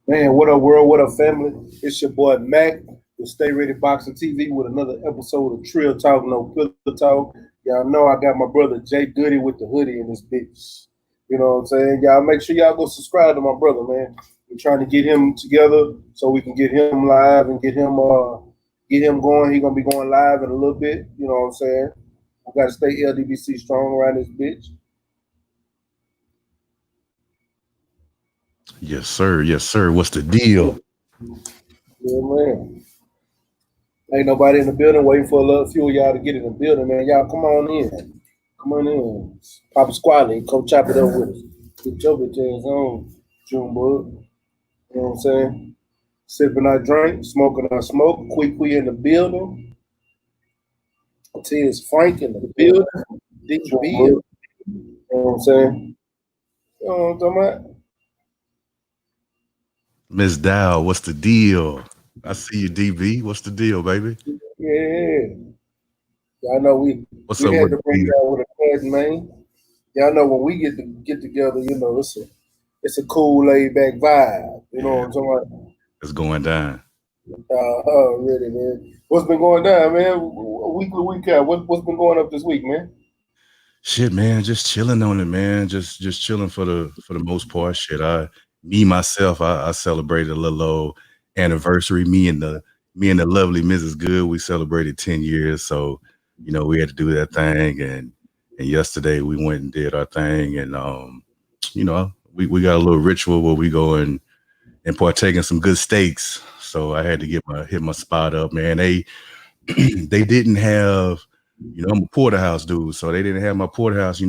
Man, what up, world? What up, family? It's your boy Mac with Stay Ready Boxing TV with another episode of Trill Talk, No Pillow Talk. Y'all know I got my brother Jay Goody with the hoodie in this bitch. You know what I'm saying? Y'all make sure y'all go subscribe to my brother, man. We're trying to get him together so we can get him live and get him going. He gonna be going live in a little bit. You know what I'm saying? We gotta stay LDBC strong around this bitch. Yes, sir. Yes, sir. What's the deal? Yeah, man. Ain't nobody in the building waiting for a little few of y'all to get in the building, man. Y'all come on in. Come on in. Papa Squally, come chop it up with us. Get your bitch ass on, Junebug. You know what I'm saying? Sipping our drink, smoking our smoke. Quick in the building. T is Frank in the building. DB. You know what I'm saying? You know what I'm talking about? Miss Dow, what's the deal? I see you, DB. What's the deal, baby? Yeah. Y'all know What's we up had with to bring the y'all with a cousin, man. Y'all know when we get together, it's a cool laid back vibe. You know what Yeah, I'm talking about? it's going down. Really, man. What's been going down, man? Weekly weekend. What's been going up this week, man? Shit, man, just chilling on it, man. Just chilling for the most part. Shit, I celebrated a little old anniversary. Me and the lovely Mrs. Good, we celebrated 10 years. So, we had to do that thing and yesterday we went and did our thing and we got a little ritual where we go and partake in some good steaks. So I had to hit my spot up, man. They they didn't have, I'm a porterhouse dude, so they didn't have my porterhouse.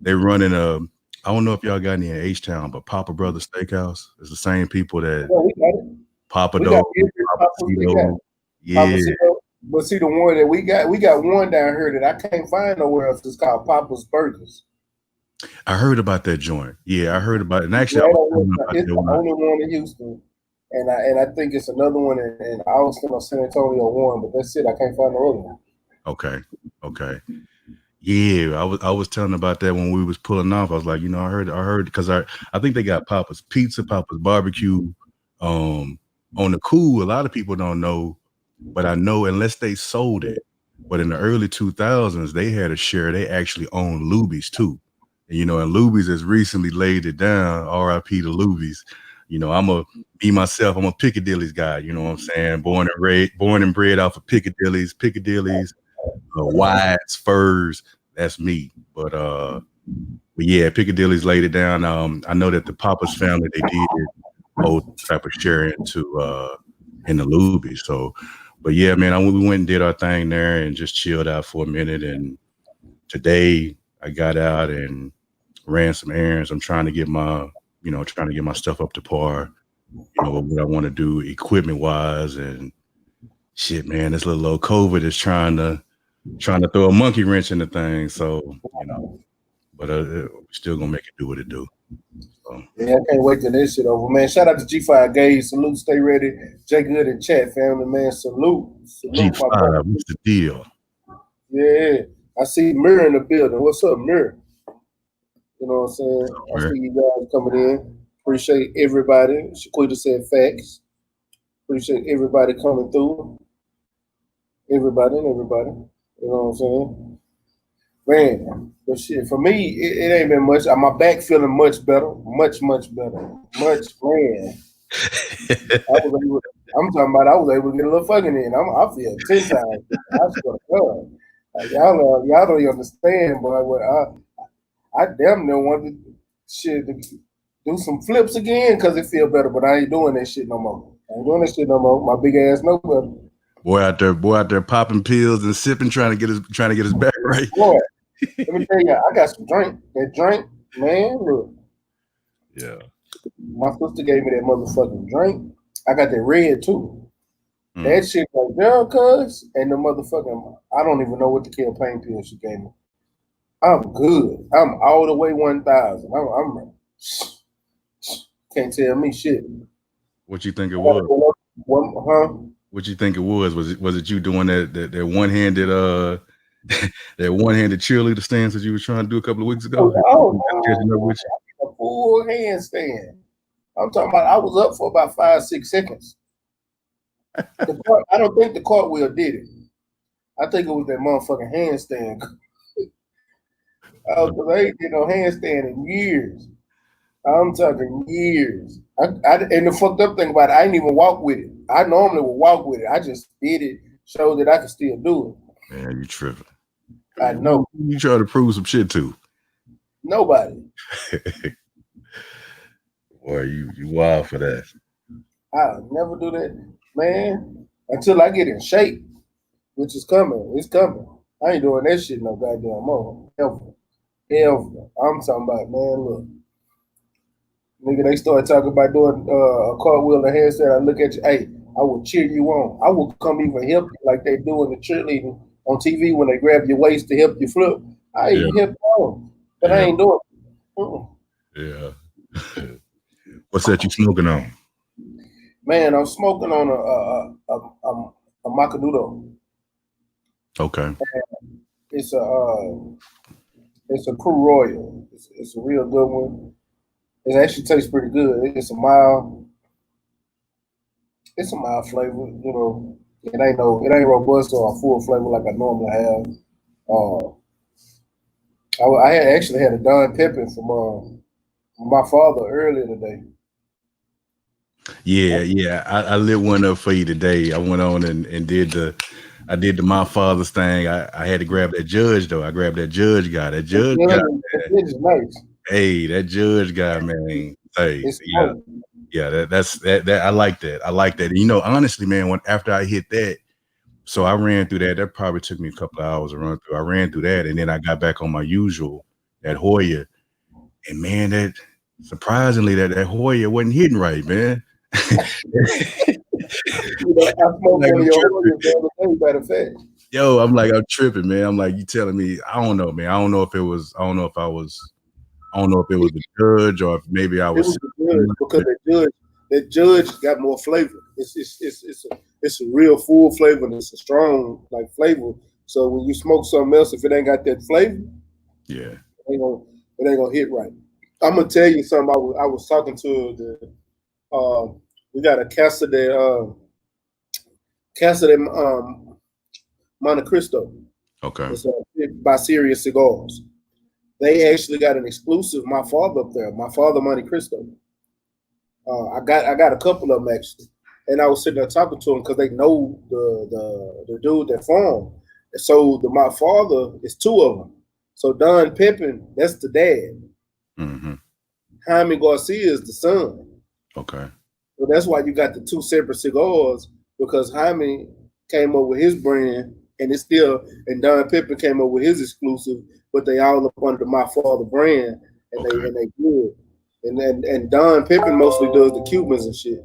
They running a. I don't know if y'all got any in H Town, but Papa Brothers Steakhouse is the same people that Well, we got it. Papa We got Do, every Papa Papa's. We got Cito. Yeah, Papacito. But see the one that we got one down here that I can't find nowhere else. It's called Papa's Burgers. I heard about that joint. Yeah, I heard about it. And actually, I Right was on telling West about It's that the when I. only one in Houston. And I think it's another one in Austin or San Antonio one, but that's it. I can't find the other one. Okay, okay. Yeah, I was telling about that when we was pulling off. I was like, I heard because I think they got Papa's Pizza, Papa's Barbecue, on the cool. A lot of people don't know, but I know unless they sold it. But in the early 2000s, they had a share. They actually owned Luby's too, and Luby's has recently laid it down. R.I.P. to Luby's. I'm a me myself. I'm a Piccadilly's guy. You know what I'm saying? Born and bred off of Piccadilly's, wides, furs. That's me. But yeah, Piccadilly's laid it down. I know that the Papa's family they did hold type of share in the Luby. So, but yeah, man, we went and did our thing there and just chilled out for a minute. And today I got out and ran some errands. I'm trying to get my stuff up to par. What I want to do equipment wise and shit, man. This little old COVID is trying to throw a monkey wrench in the thing. So, but we're still gonna make it do what it do. So Yeah, I can't wait till this shit over, man. Shout out to G5 Gays. Salute, stay ready. Jay Good and chat, family, man. Salute, my brother. G5, what's the deal? Yeah, I see Mirror in the building. What's up, Mirror? You know what I'm saying? I Where? see you guys coming in. Appreciate everybody. Shaquita said facts. Appreciate everybody coming through. Everybody and everybody. You know what I'm saying? Man, but shit, for me, it ain't been much. My back feeling much better. Much better. Much, man. I was able, I'm talking about I was able to get a little fucking in. I feel 10 times. I swear to God. Y'all don't even understand, boy. I damn near wanted shit to do some flips again because it feel better, but I ain't doing that shit no more. I ain't doing that shit no more. My big ass no better. Boy out there popping pills and sipping, trying to get his back right. Boy, let me tell you, I got some drink. That drink, man, look. Yeah. My sister gave me that motherfucking drink. I got that red too. Mm. That shit right there, cuz, and the motherfucking, I don't even know what the kill pain pill she gave me. I'm good. I'm all the way 1,000. I'm can't tell me shit. What you think it I gotta was? go up huh? What you think it was? Was it you doing that one handed that one handed cheerleader stance that you was trying to do a couple of weeks ago? Oh, Catching up with a full handstand. I'm talking about I was up for about 5-6 seconds. I don't think the cartwheel did it. I think it was that motherfucking handstand. Because I ain't did no handstand in years. I'm talking years. And the fucked up thing about it, I didn't even walk with it. I normally would walk with it. I just did it, showed that I could still do it. Man, you tripping. I know. You try to prove some shit to. Nobody. Boy, you wild for that. I'll never do that, man, until I get in shape, which is coming. It's coming. I ain't doing that shit no goddamn more. Ever. I'm talking about, man, look. Nigga, they started talking about doing a cartwheel and handstand. I look at you, hey, I will cheer you on. I will come even help you like they do in the cheerleading on TV when they grab your waist to help you flip. I even help you on, but I ain't doing it. Yeah. What's that you smoking on? Man, I'm smoking on a Macanudo. Okay. It's a Crew Royal. It's a real good one. It actually tastes pretty good. It's a mild flavor. You know, it ain't robust or a full flavor like I normally have. I actually had a Don Pepin from my father earlier today. Yeah. I lit one up for you today. I went on and did the my father's thing. I had to grab that judge though. I grabbed that judge guy. That judge guy. It's nice. Hey, that judge guy, man. Hey, It's yeah. nice. Yeah, that's I like that. I like that. You know, honestly, man, after I hit that, so I ran through that. That probably took me a couple of hours to run through. I ran through that, and then I got back on my usual, that Hoya. And man, that surprisingly, that Hoya wasn't hitting right, man. I smoked one of your Hoyas the other day, matter of fact. Yo, I'm like, I'm tripping, man. I'm like, you telling me, I don't know, man. I don't know if it was the judge or if maybe I was. It was the judge because that judge got more flavor. It's a real full flavor and it's a strong like flavor. So when you smoke something else, if it ain't got that flavor, yeah, it ain't gonna hit right. I'm gonna tell you something. I was talking to we got a Casa de Monte Cristo. okay. It's by Serious Cigars. They actually got an exclusive. My father up there. My father Monte Cristo. I got a couple of them actually, and I was sitting there talking to them because they know the dude that farmed. So my father is two of them. So Don Pepin, that's the dad. Mm-hmm. Jaime Garcia is the son. Okay. So that's why you got the two separate cigars because Jaime came up with his brand, and Don Pepin came up with his exclusive, but they all up under the My Father brand, and they good. And Don Pepin mostly does the Cubans and shit.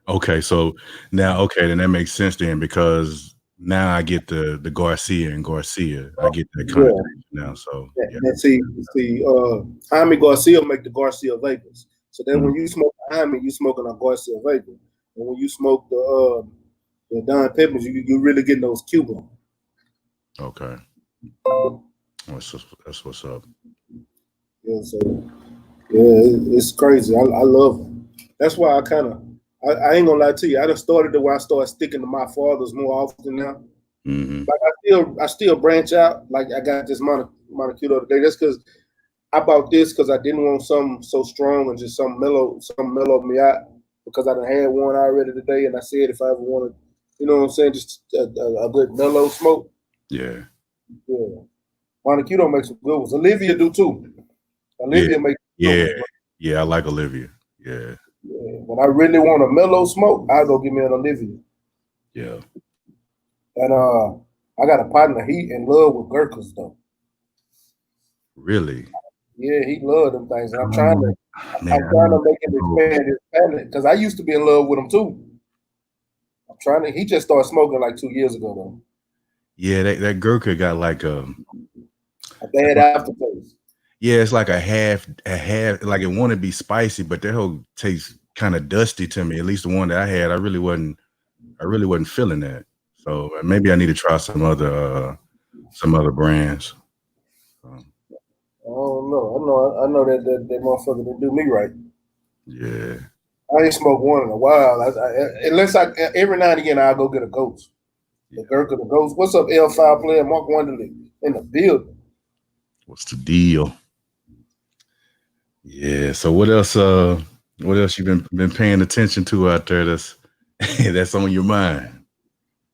Okay, so now then that makes sense then because now I get the Garcia and Garcia. I get that connotation now. So And see, Jaime Garcia make the Garcia Vegas. So then when you smoke Jaime, you smoking a Garcia Vega. And when you smoke the Don Pepins, you really getting those Cuban. Okay. That's what's up. Yeah, so it's crazy. I love them. That's why I ain't gonna lie to you. I just started the way I started sticking to my fathers more often now. Mm-hmm. Like I still branch out. Like I got this Monacudo today. That's because I bought this because I didn't want something so strong and just some mellow me out because I done had one already today. And I said if I ever wanted, you know what I'm saying, just a good mellow smoke. Yeah. Yeah. Monacudo makes some good ones. Olivia do too. Olivia makes good ones. Yeah, I like Olivia. Yeah. When I really want a mellow smoke, I go give me an Olivia. Yeah. And I got a partner. He in love with Gurkhas though. Really? Yeah, he loved them things. And I'm trying to make him expand his palate because I used to be in love with him too. He just started smoking like 2 years ago though. Yeah, that Gurkha got like a bad aftertaste. Yeah, it's like a half, like it want to be spicy, but that whole tastes kind of dusty to me. At least the one that I had, I really wasn't feeling that. So maybe I need to try some other brands. I don't know. I know that motherfucker didn't do me right. Yeah. I ain't smoked one in a while. Unless every now and again I'll go get a ghost. The Gurk of the Ghost. What's up, L5 player Mark Wonderly in the building? What's the deal? Yeah. So what else? What else you been paying attention to out there? That's that's on your mind.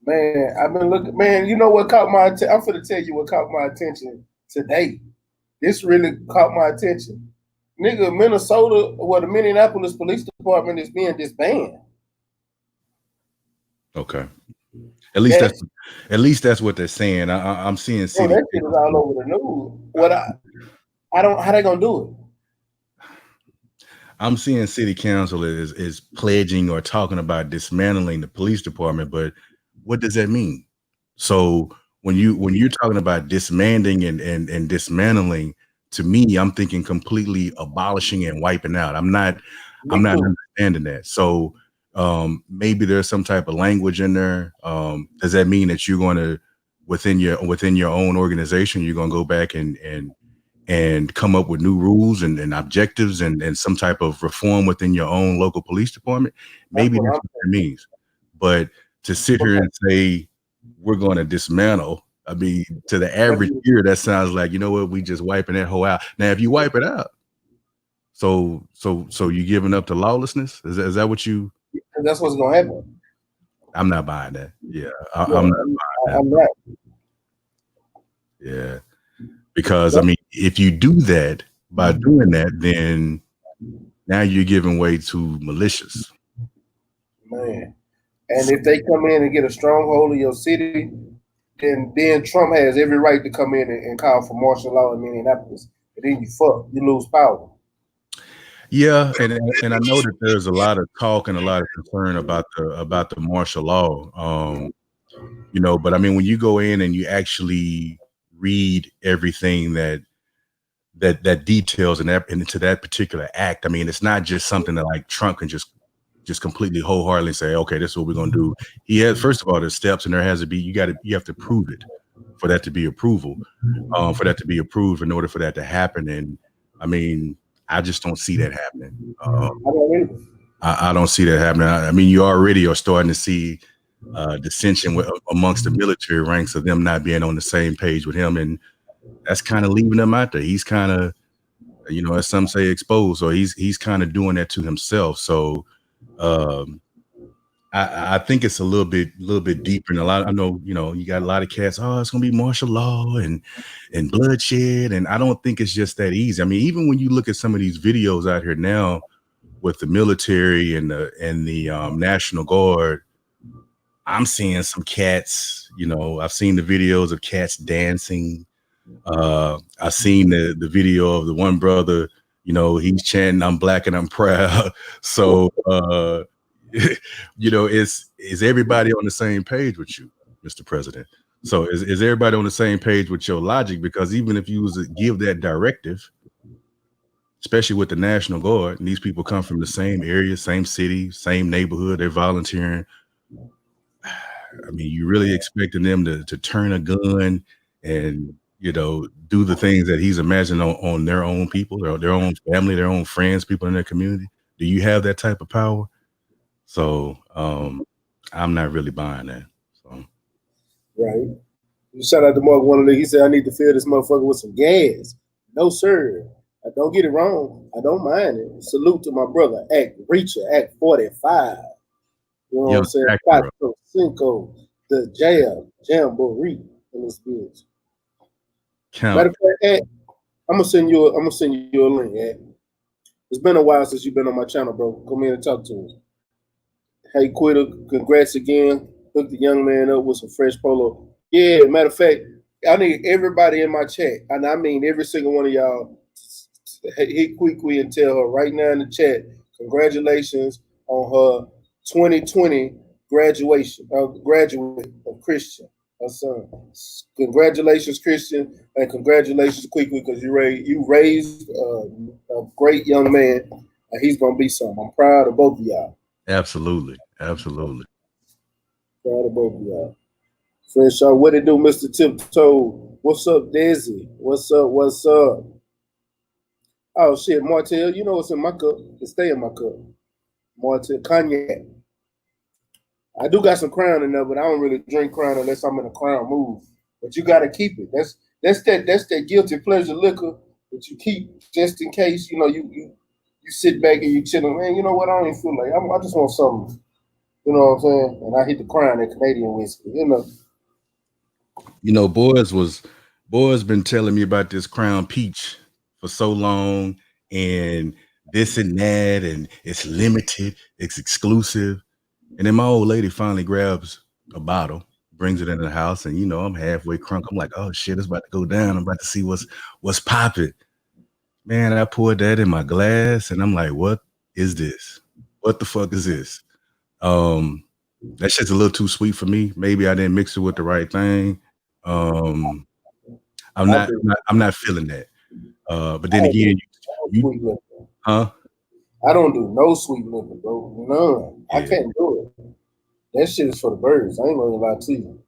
Man, I've been looking. Man, you know what caught my attention? I'm finna tell you what caught my attention today. This really caught my attention. Nigga, Minnesota, the Minneapolis Police Department is being disbanded. Okay. At least that's what they're saying. I'm seeing city. That shit is all over the news. I don't. How they gonna do it? I'm seeing city council is pledging or talking about dismantling the police department, but what does that mean? So when you're talking about dismantling and dismantling, to me, I'm thinking completely abolishing and wiping out. I'm not understanding that. So maybe there's some type of language in there. Does that mean that you're going to within your own organization, you're going to go back and come up with new rules and objectives and some type of reform within your own local police department? Maybe that's what it means. But to sit here and say we're going to dismantle, I mean, to the average ear, that sounds like, you know what, we just wiping that whole out. Now, if you wipe it out, so you giving up to lawlessness? Is that what you? That's what's gonna happen. I'm not buying that. Yeah, I'm not. Yeah, because I mean, if you do that by doing that, then now you're giving way to militias. Man, and if they come in and get a stronghold of your city, then Trump has every right to come in and call for martial law in Minneapolis. And then you lose power. Yeah, and I know that there's a lot of talk and a lot of concern about the martial law. You know, but I mean, when you go in and you actually read everything that details into that particular act, I mean, it's not just something that like Trump can just completely wholeheartedly say, okay, this is what we're going to do. He has, first of all, there's steps, and there has to be, you have to prove it for that to be approval, for that to be approved in order for that to happen. And I mean, I just don't see that happening. I don't see that happening. I mean, you already are starting to see dissension amongst the military ranks of them not being on the same page with him, and that's kind of leaving him out there. He's kind of, you know, as some say, exposed, or he's kind of doing that to himself. So I think it's a little bit deeper, and a lot. I know, you know, you got a lot of cats. Oh, it's gonna be martial law and bloodshed, and I don't think it's just that easy. I mean, even when you look at some of these videos out here now with the military and the National Guard, I'm seeing some cats. You know, I've seen the videos of cats dancing. I've seen the video of the one brother. You know, he's chanting, "I'm black and I'm proud." So. You know, is everybody on the same page with you, Mr. President? So is everybody on the same page with your logic? Because even if you was to give that directive, especially with the National Guard, and these people come from the same area, same city, same neighborhood, they're volunteering. I mean, you really expecting them to turn a gun and, you know, do the things that he's imagined on their own people, their own family, their own friends, people in their community? Do you have that type of power? So I'm not really buying that. So. Right. Shout out to Mark Wonderly. He said, I need to fill this motherfucker with some gas. No, sir. I don't get it wrong. I don't mind it. Salute to my brother, Act Reacher, Act 45. You know what I'm saying? Paco Cinco, the Jamboree in this bitch. Matter of fact, I'm gonna send you a link, Act. It's been a while since you've been on my channel, bro. Come in and talk to us. Hey, Quitter, congrats again. Hook the young man up with some fresh polo. Yeah, matter of fact, I need everybody in my chat, and I mean every single one of y'all, hit Quick and tell her right now in the chat, congratulations on her 2020 graduate of Christian, her son. Congratulations, Christian, and congratulations, Quick, because you raised a great young man, and he's gonna be something. I'm proud of both of y'all. Absolutely. Proud of both of y'all. Fresh out. What it do, Mr. Tiptoe? What's up, Desi? What's up? Oh shit, Martell, you know what's in my cup? It stay in my cup. Martell cognac. I do got some Crown in there, but I don't really drink Crown unless I'm in a Crown mood. But you gotta keep it. That's that guilty pleasure liquor that you keep just in case. You know, you sit back and you chilling. Man, you know what? I don't even feel like I just want something. You know what I'm saying? And I hit the Crown and Canadian whiskey. You know. You know, boys been telling me about this Crown Peach for so long, and this and that, and it's limited, it's exclusive. And then my old lady finally grabs a bottle, brings it into the house, and you know, I'm halfway crunk. I'm like, oh shit, it's about to go down. I'm about to see what's popping. Man, I poured that in my glass, and I'm like, what is this? What the fuck is this? Um, that shit's a little too sweet for me. Maybe I didn't mix it with the right thing. Um, I'm I not, do. I'm not feeling that. But I then don't do again, no you sweet liquor. huh? I don't do no sweet liquor, bro. None. I Yeah, can't do it. That shit is for the birds. I ain't gonna lie to you. I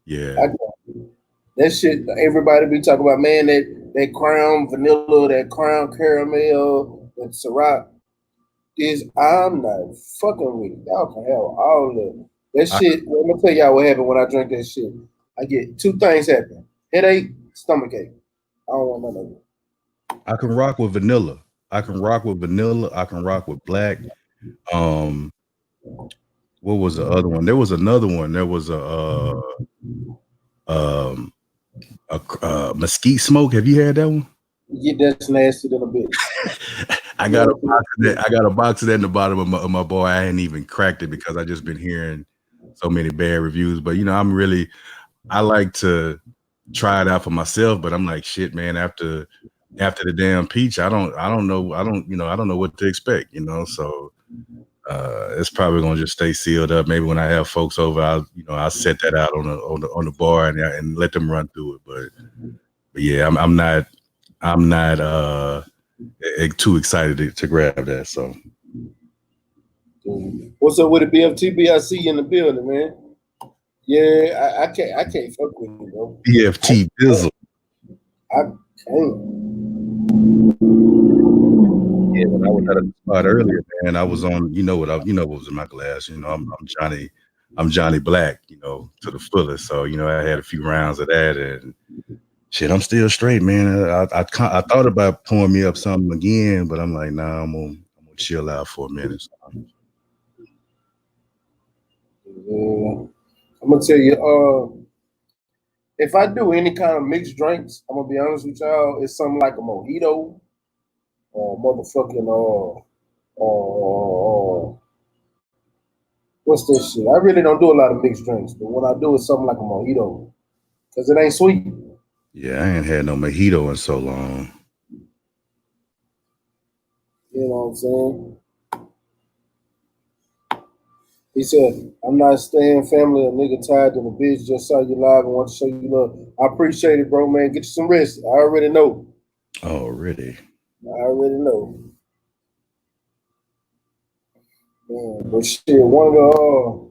yeah. can't do it. That shit, everybody be talking about, man, that Crown vanilla, that Crown caramel, that Ciroc is, I'm not fucking with it. Y'all can have all of it. That I shit, I'm gonna tell y'all what happened when I drink that shit. I get two things happen. Headache, stomach ache. I don't want none of it. I can rock with vanilla. I can rock with vanilla. I can rock with black. Um, what was the other one? There was another one. There was um mesquite smoke. Have you had that one? You get that's nasty than a bitch. I got a Nasty box of than a that. I got a box of that in the bottom of my boy. I hadn't even cracked it because I just been hearing so many bad reviews. But you know, I like to try it out for myself, but I'm like, shit, man, after the damn peach, I don't know what to expect, you know. So it's probably gonna just stay sealed up. Maybe when I have folks over, I'll set that out on the bar and let them run through it. But yeah, I'm not too excited to grab that. So bitch. What's up with the BFTB? I see you in the building, man. Yeah, I can't fuck with you, bro. I BFT Bizzle. I can't. Yeah, when I was at a spot earlier, man, I was on, what was in my glass. I'm Johnny Black, to the fullest. So, I had a few rounds of that and shit, I'm still straight, man. I thought about pouring me up something again, but I'm like, nah, I'm gonna chill out for a minute. So, Yeah. I'm gonna tell you, if I do any kind of mixed drinks, I'm gonna be honest with y'all, it's something like a mojito or motherfucking what's this shit? I really don't do a lot of mixed drinks, but when I do, it's something like a mojito because it ain't sweet. yeah, I ain't had no mojito in so long. You know what I'm saying? He said, I'm not staying family, a nigga tired than a bitch. Just saw you live and want to show you love. I appreciate it, bro, man. Get you some rest. I already know. Already. I already know. Man, but shit, one of the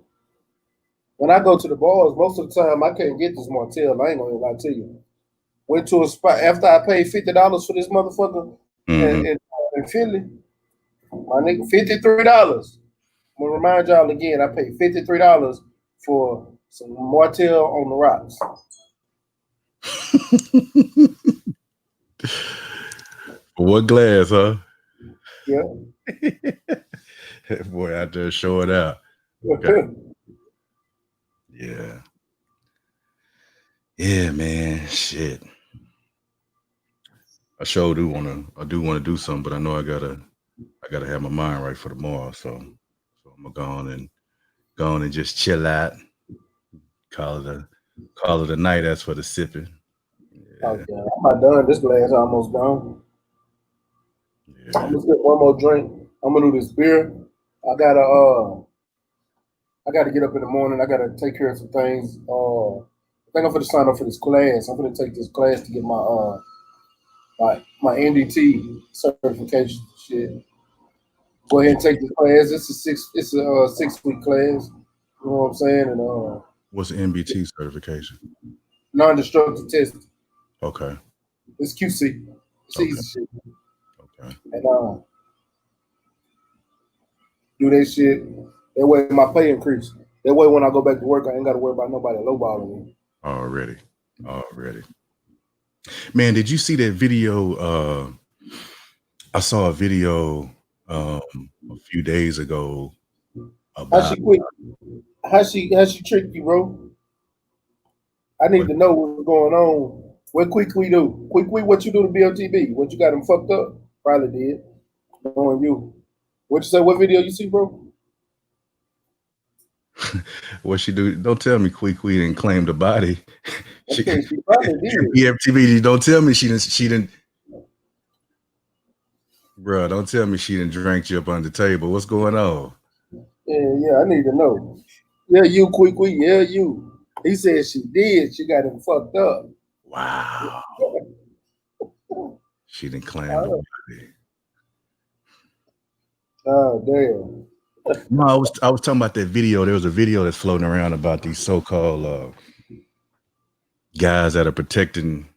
when I go to the bars, most of the time I can't get this Martell. I ain't gonna lie to you. Went to a spot after I paid $50 for this motherfucker Mm-hmm. in Philly. My nigga, $53. I'm gonna remind y'all again. I paid $53 for some Martell on the rocks. What glass, huh? Yeah. That boy out there showing out. Okay. Yeah. Yeah, man. Shit. I do wanna do something, but I know I gotta have my mind right for tomorrow. So I'm gonna go on and just chill out, call it a night as for the sipping. Yeah, Okay, I'm not done. This glass almost gone. I'm yeah. gonna get one more drink. I'm gonna do this beer. I gotta I gotta get up in the morning. I gotta take care of some things. I think I'm gonna sign up for this class. I'm gonna take this class to get my NDT certification shit. Go ahead and take this class. It's a 6 week class. You know what I'm saying? And What's the MBT certification? non-destructive testing. Okay. It's QC. It's easy shit. Okay. And do that shit. That way my pay increase. That way when I go back to work, I ain't got to worry about nobody lowballing me. Already. Man, did you see that video? I saw a video a few days ago about How she quit? How she tricked you, bro? I need to know what's going on. What Quick do? Quick, what you do to BLTB? What you got him fucked up? Probably did. Knowing you. What you say? What video you see, bro? what she do? Don't tell me Quick didn't claim the body. She probably did. BFTV, don't tell me she didn't. Bro, don't tell me she didn't drink you up on the table. What's going on? Yeah, I need to know. Yeah, you Quick. Yeah, you. He said she did. She got him fucked up. Wow. She didn't claim the body. Oh, damn. No, I was talking about that video. There was a video that's floating around about these so-called guys that are protecting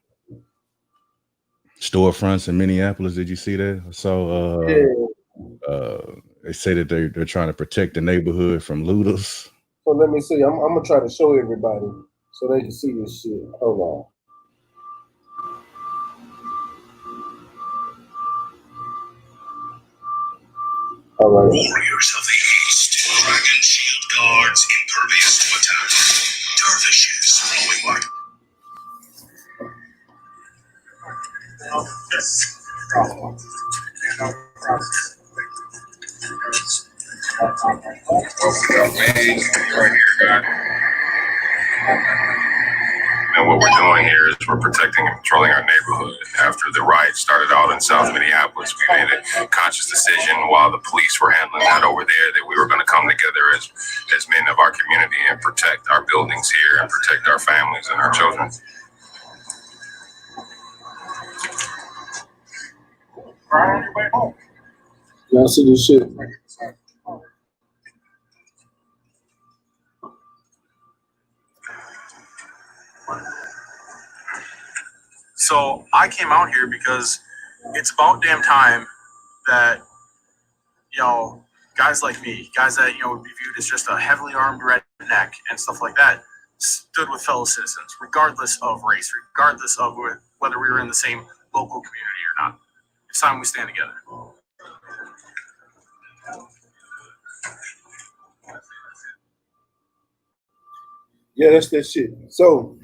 storefronts in Minneapolis. Did you see that? I saw they say that they're trying to protect the neighborhood from looters. So let me see. I'm gonna try to show everybody so they can see this shit. Hold on. All right. Warriors of the East, Dragon Shield guards impervious to attack. Dervishes flowing like. And what we're doing here is we're protecting and patrolling our neighborhood. After the riot started out in South Minneapolis, we made a conscious decision while the police were handling that over there that we were going to come together as men of our community and protect our buildings here and protect our families and our children. Y'all see this shit? So I came out here because it's about damn time that, guys like me, guys that, would be viewed as just a heavily armed redneck and stuff like that, stood with fellow citizens, regardless of race, regardless of whether we were in the same local community or not. It's time we stand together. Yeah, that's that shit. So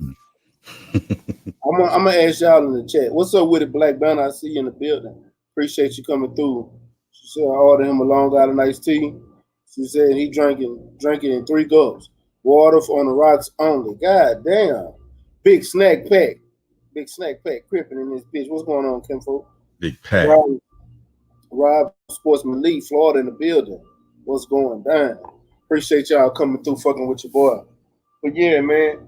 I'm gonna ask y'all in the chat. What's up with it, Black Banner? I see you in the building. Appreciate you coming through. She said I ordered him a Long Island iced tea. She said he drinking in 3 gulps. Water on the rocks only. God damn. Big snack pack. Crippin' in this bitch. What's going on, Kimfo? Big pack. Rob Sportsman Lee, Florida in the building. What's going down? Appreciate y'all coming through fucking with your boy. But yeah, man.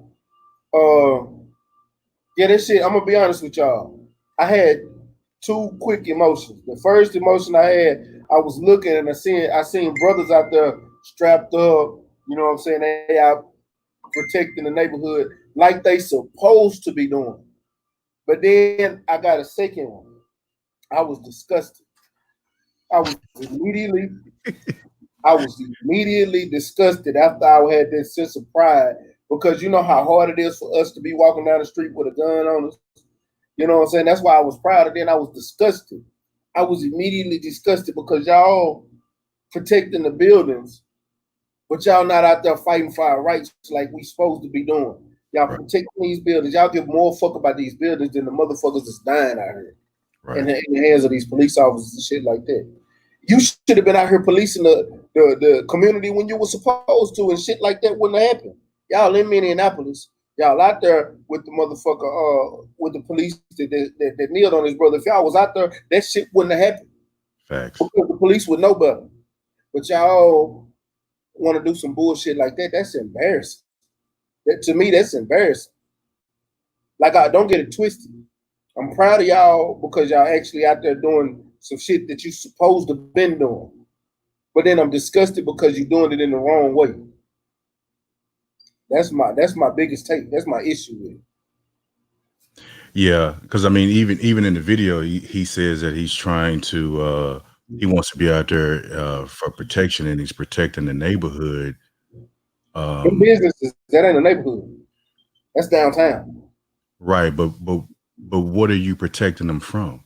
Yeah, that shit, I'm gonna be honest with y'all. I had 2 quick emotions. The first emotion I had, I was looking and I seen brothers out there strapped up, you know what I'm saying? They out protecting the neighborhood like they supposed to be doing. But then I got a second one. I was disgusted. I was immediately disgusted after I had that sense of pride, because you know how hard it is for us to be walking down the street with a gun on us. You know what I'm saying? That's why I was proud, and then I was disgusted. I was immediately disgusted because y'all protecting the buildings, but y'all not out there fighting for our rights like we supposed to be doing. Y'all protecting these buildings. Y'all give more fuck about these buildings than the motherfuckers that's dying out here in the hands of these police officers and shit like that. You should have been out here policing the community when you were supposed to, and shit like that wouldn't have happened. Y'all in Minneapolis, y'all out there with the motherfucker, with the police that kneeled on his brother. If y'all was out there, that shit wouldn't have happened. Facts. Because the police would know better. But y'all want to do some bullshit like that. That's embarrassing. To me, that's embarrassing. Like, I don't get it twisted. I'm proud of y'all because y'all actually out there doing some shit that you supposed to have been doing. But then I'm disgusted because you're doing it in the wrong way. That's my biggest take. That's my issue with it. Yeah, because I mean, even in the video, he says that he's trying to he wants to be out there for protection, and he's protecting the neighborhood. In businesses, that ain't a neighborhood. That's downtown. Right, but what are you protecting them from?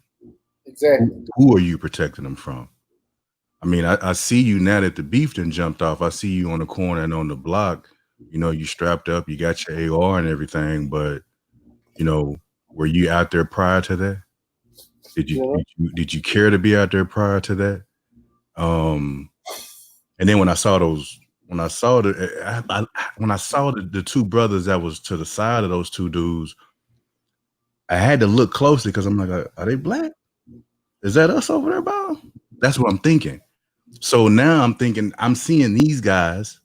Exactly. Who are you protecting them from? I mean, I see you now that the beef done jumped off. I see you on the corner and on the block. You know, you strapped up, you got your AR and everything, but you know, were you out there prior to that? Did you care to be out there prior to that? And then when I saw those, when I saw the two brothers that was to the side of those two dudes, I had to look closely because I'm like, are they black? Is that us over there, Bob? That's what I'm thinking. So now I'm thinking, I'm seeing these guys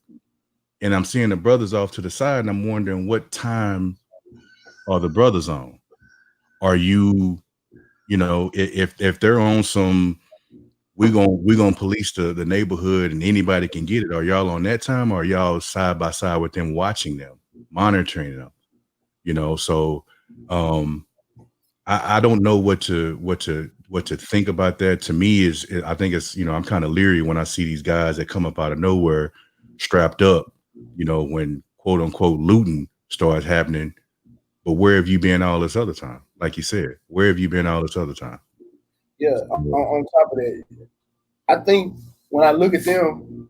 and I'm seeing the brothers off to the side, and I'm wondering what time are the brothers on? Are you, you know, if they're on some, we're gonna police the neighborhood and anybody can get it. Are y'all on that time, or are y'all side by side with them, watching them, monitoring them? You know, so I don't know what to think about that. To me, I think it's, you know, I'm kind of leery when I see these guys that come up out of nowhere, strapped up. You know, when quote unquote looting starts happening. But where have you been all this other time? Like you said, where have you been all this other time? Yeah. On top of that, I think when I look at them,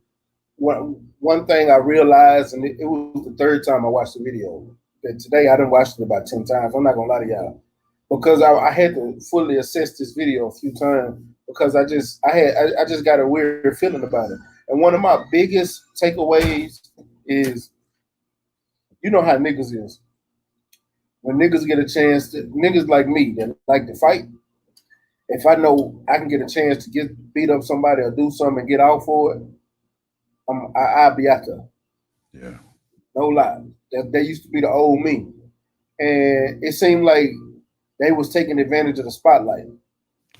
one thing I realized, and it was the third time I watched the video. That today I done watched it about 10 times. I'm not gonna lie to y'all, because I had to fully assess this video a few times because I just got a weird feeling about it. And one of my biggest takeaways is, you know how niggas is. When niggas get a chance to, niggas like me that like to fight, if I know I can get a chance to get beat up somebody or do something and get out for it, I'll be out there. Yeah. No lie. That used to be the old me. And it seemed like they was taking advantage of the spotlight.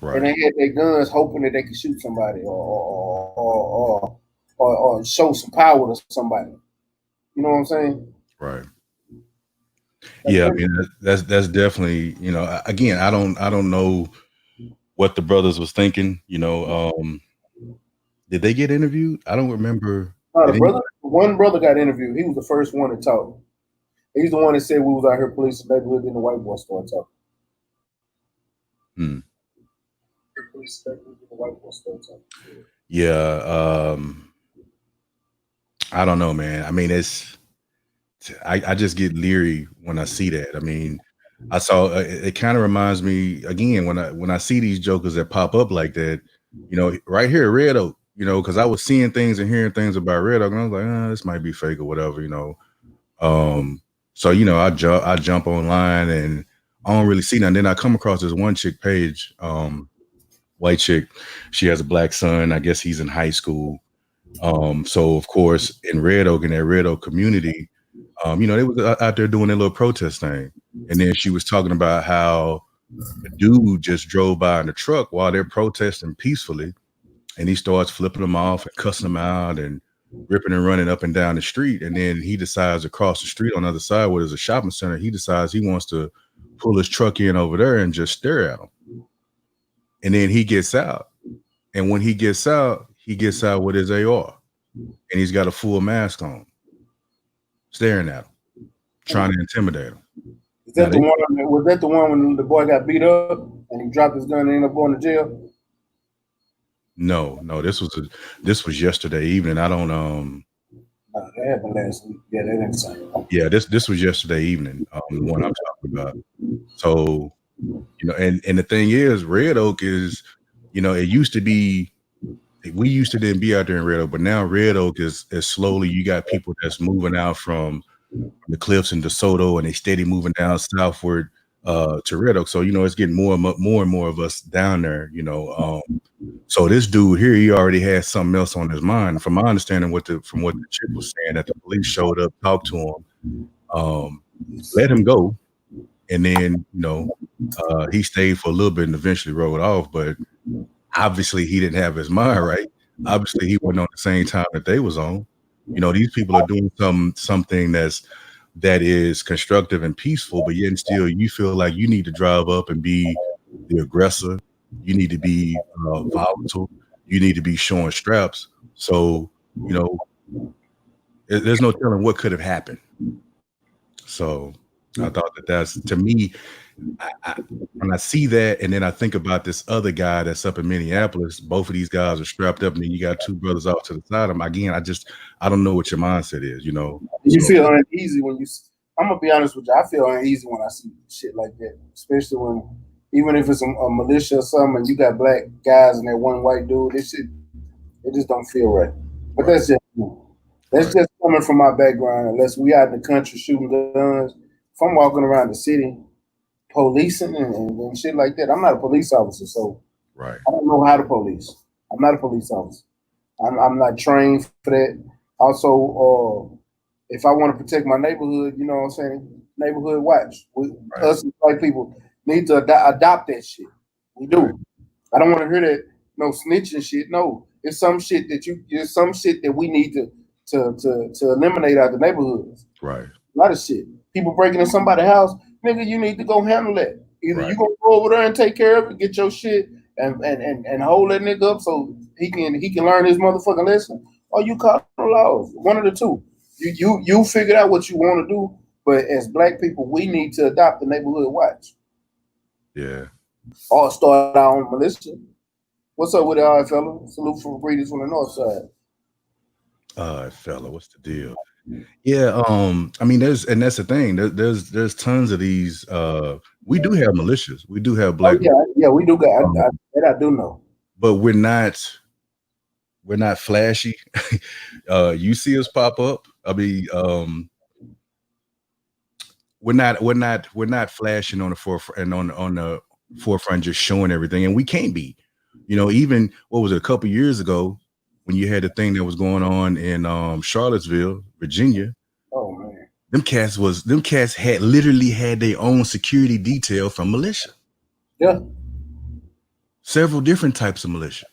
Right. And they had their guns hoping that they could shoot somebody or show some power to somebody. You know what I'm saying? Right. Yeah, I mean that's definitely, you know, again, I don't know what the brothers was thinking, you know. Did they get interviewed? I don't remember. One brother got interviewed. He was the first one to talk. He's the one that said we was out here policing the neighborhood, and the white boy started talking. Yeah, I don't know, man. I mean, I just get leery when I see that. I mean, I saw it kind of reminds me again when I see these jokers that pop up like that, you know, right here at Red Oak, you know, because I was seeing things and hearing things about Red Oak, and I was like, this might be fake or whatever, you know. So you know, I jump online and I don't really see nothing. Then I come across this one chick page, white chick. She has a black son. I guess he's in high school. So of course in Red Oak, in that Red Oak community, you know, they was out there doing their little protest thing. And then she was talking about how a dude just drove by in the truck while they're protesting peacefully, and he starts flipping them off and cussing them out and ripping and running up and down the street. And then he decides across the street on the other side where there's a shopping center, he decides he wants to pull his truck in over there and just stare at him. And then he gets out. And when he gets out with his AR. And he's got a full mask on, staring at him, trying to intimidate him. Was that the one when the boy got beat up and he dropped his gun and ended up going to jail? No, this was yesterday evening. I don't that happened last week. Yeah, that ain't the same. Yeah, this was yesterday evening, the one I'm talking about. So, you know, and the thing is, Red Oak is, you know, it used to be, we used to then be out there in Red Oak, but now Red Oak is slowly, you got people that's moving out from the Cliffs and DeSoto, and they steady moving down southward to Red Oak. So, you know, it's getting more and more of us down there, you know. So this dude here, he already had something else on his mind. From my understanding, from what the chick was saying, that the police showed up, talked to him, let him go, and then, you know, he stayed for a little bit and eventually rode off. But obviously he didn't have his mind right. Obviously he wasn't on the same time that they was on. You know, these people are doing something that's that is constructive and peaceful, but yet still you feel like you need to drive up and be the aggressor. You need to be volatile. You need to be showing straps. So, you know, there's no telling what could have happened. So I thought that's, to me, when I see that, and then I think about this other guy that's up in Minneapolis, both of these guys are strapped up, and then you got two brothers off to the side of them. Again, I don't know what your mindset is, you know. You feel uneasy when I'm gonna be honest with you. I feel uneasy when I see shit like that, especially when, even if it's a militia or something, and you got black guys and that one white dude. This shit, it just don't feel right. But that's just just coming from my background. Unless we out in the country shooting guns, if I'm walking around the city, policing and shit like that, I'm not a police officer, so I don't know how to police. I'm not a police officer. I'm not trained for that. Also, if I want to protect my neighborhood, you know what I'm saying? Neighborhood watch. Us as white people need to adopt that shit. We do. I don't want to hear that no snitching shit. No, it's some shit that we need to eliminate out the neighborhoods. Right. A lot of shit. People breaking in somebody's house, nigga, you need to go handle that. Either you gonna go over there and take care of it, get your shit, and hold that nigga up so he can learn his motherfucking lesson, or you call the laws. One of the two. You figured out what you want to do, but as black people, we need to adopt the neighborhood watch. Yeah. Or start our own militia. What's up with it, all right, fella? Salute from greetings from the north side. All right, fella, what's the deal? Yeah, I mean, that's the thing. There's tons of these. We do have militias. We do have black. Yeah, we do got. I do know. But we're not flashy. You see us pop up. I mean, we're not flashing on the forefront and on the forefront, just showing everything, and we can't be. You know, even what was it, a couple years ago when you had the thing that was going on in Charlottesville, Virginia. Oh man, them cats had literally had their own security detail from militia. Yeah, several different types of militia.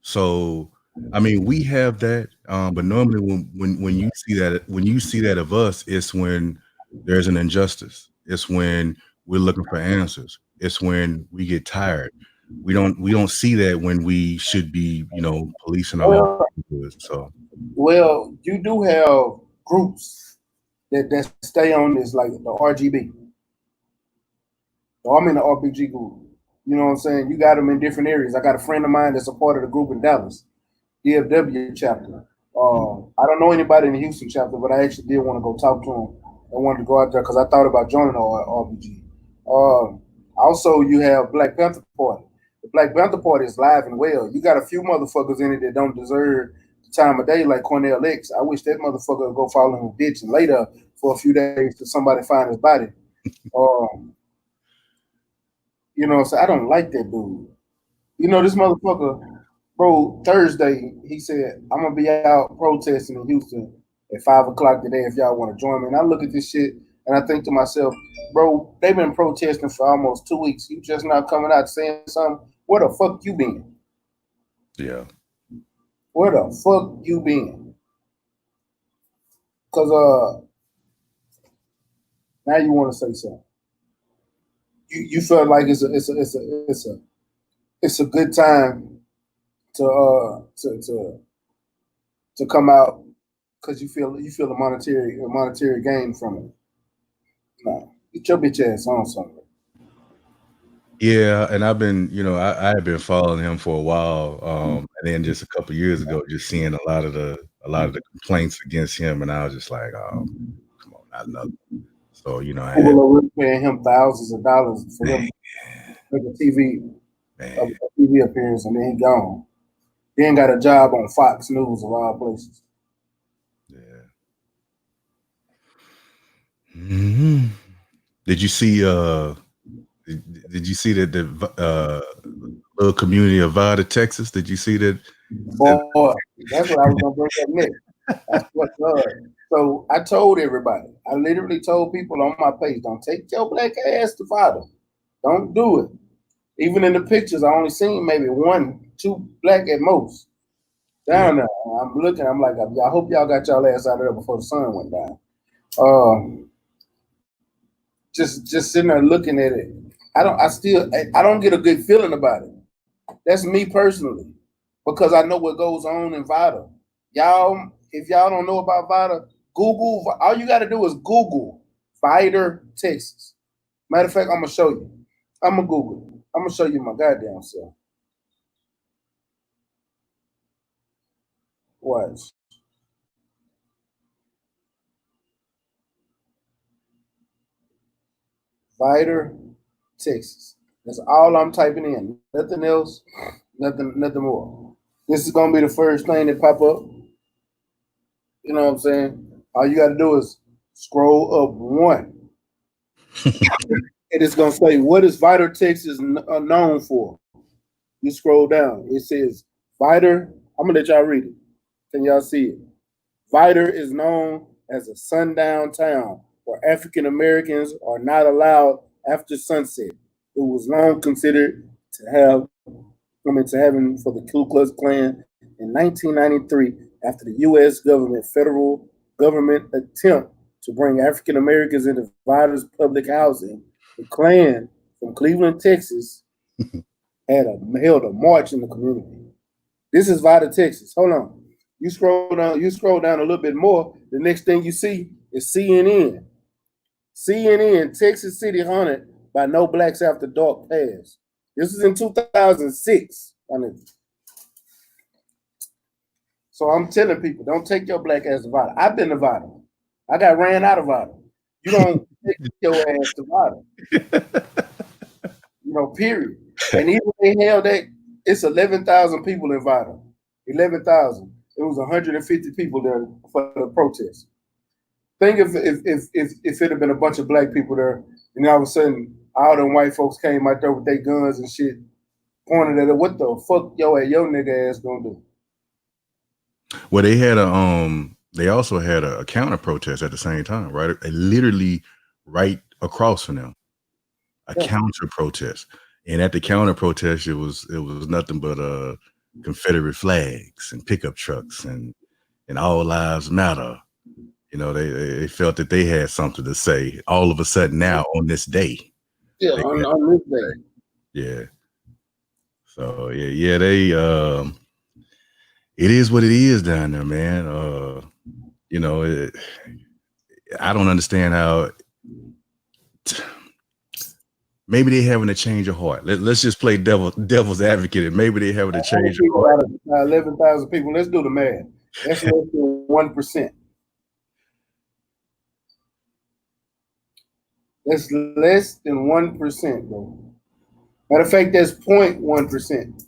So I mean, we have that, but normally when you see that of us, it's when there's an injustice. It's when we're looking for answers. It's when we get tired. We don't see that when we should be, policing our neighborhoods. So, well, you do have groups that stay on this, like the RGB. So I'm in the RPG group. You know what I'm saying? You got them in different areas. I got a friend of mine that's a part of the group in Dallas, DFW chapter. I don't know anybody in the Houston chapter, but I actually did want to go talk to him. I wanted to go out there because I thought about joining the RPG. Also, you have Black Panther Party. The Black Panther Party is live and well. You got a few motherfuckers in it that don't deserve the time of day, like Cornell X. I wish that motherfucker would go fall in the ditch and lay there for a few days till somebody find his body. So I don't like that dude. This motherfucker, bro, Thursday, he said, I'm going to be out protesting in Houston at 5 o'clock today if y'all want to join me. And I look at this shit and I think to myself, bro, they've been protesting for almost 2 weeks. You just not coming out saying something. Where the fuck you been? Yeah. Where the fuck you been? Because now you want to say something. You feel like it's a good time to come out because you feel a monetary gain from it. No, get your bitch ass on something. Yeah, and I've been, I have been following him for a while, and then just a couple years ago, just seeing a lot of the complaints against him, and I was just like, oh, come on, not another. So people are paying him thousands of dollars for him to make a TV appearance, and then he gone. He ain't got a job on Fox News of all places. Yeah. Mm-hmm. Did you see? Did you see that the little community of Vada, Texas? Did you see that? Boy, that's what I was gonna bring up next. That's what's up. So I told everybody. I literally told people on my page, don't take your black ass to Vada. Don't do it. Even in the pictures, I only seen maybe 1, 2 black at most. Down there. I'm looking, I'm like, I hope y'all got y'all ass out of there before the sun went down. Just sitting there looking at it, I don't get a good feeling about it. That's me personally, because I know what goes on in VITA. Y'all, if y'all don't know about VITA, Google. All you got to do is Google VITA, Texas. Matter of fact, I'm gonna show you. I'm gonna Google it. I'm gonna show you my goddamn self. Watch. VITA, Texas. That's all I'm typing in. Nothing else. Nothing more. This is gonna be the first thing that pop up. You know what I'm saying? All you got to do is scroll up one. And it's gonna say, what is VITA, Texas known for? You scroll down. It says VITA. I'm gonna let y'all read it. Can y'all see it? VITA is known as a sundown town where African Americans are not allowed after sunset. It was long considered to have having for the Ku Klux Klan in 1993 after the U.S. federal government attempt to bring African Americans into VITA's public housing. The Klan from Cleveland, Texas, held a march in the community. This is VITA, Texas. Hold on. You scroll down a little bit more. The next thing you see is CNN. CNN, Texas City haunted by no blacks after dark pass. This is in 2006. So I'm telling people, don't take your black ass to VITA. I've been to VITA. I got ran out of VITA. You don't take your ass to VITA. Period. And even they held that, it's 11,000 people in VITA. 11,000. It was 150 people there for the protest. Think if it had been a bunch of black people there, and all of a sudden all them white folks came out there with their guns and shit, pointed at it. What the fuck your nigga ass gonna do? Well, they also had a counter protest at the same time, right? Literally right across from them, a counter protest. And at the counter protest, it was nothing but Confederate flags and pickup trucks and all lives matter. They felt that they had something to say all of a sudden now on this day. Yeah, on this day. Yeah. So yeah, they it is what it is down there, man. I don't understand how. Maybe they having a change of heart. Let's just play devil's advocate, and maybe they having a change of heart. 11,000 people. Let's do the math. That's less than 1%. That's less than 1%, bro. Matter of fact, that's 0.1%.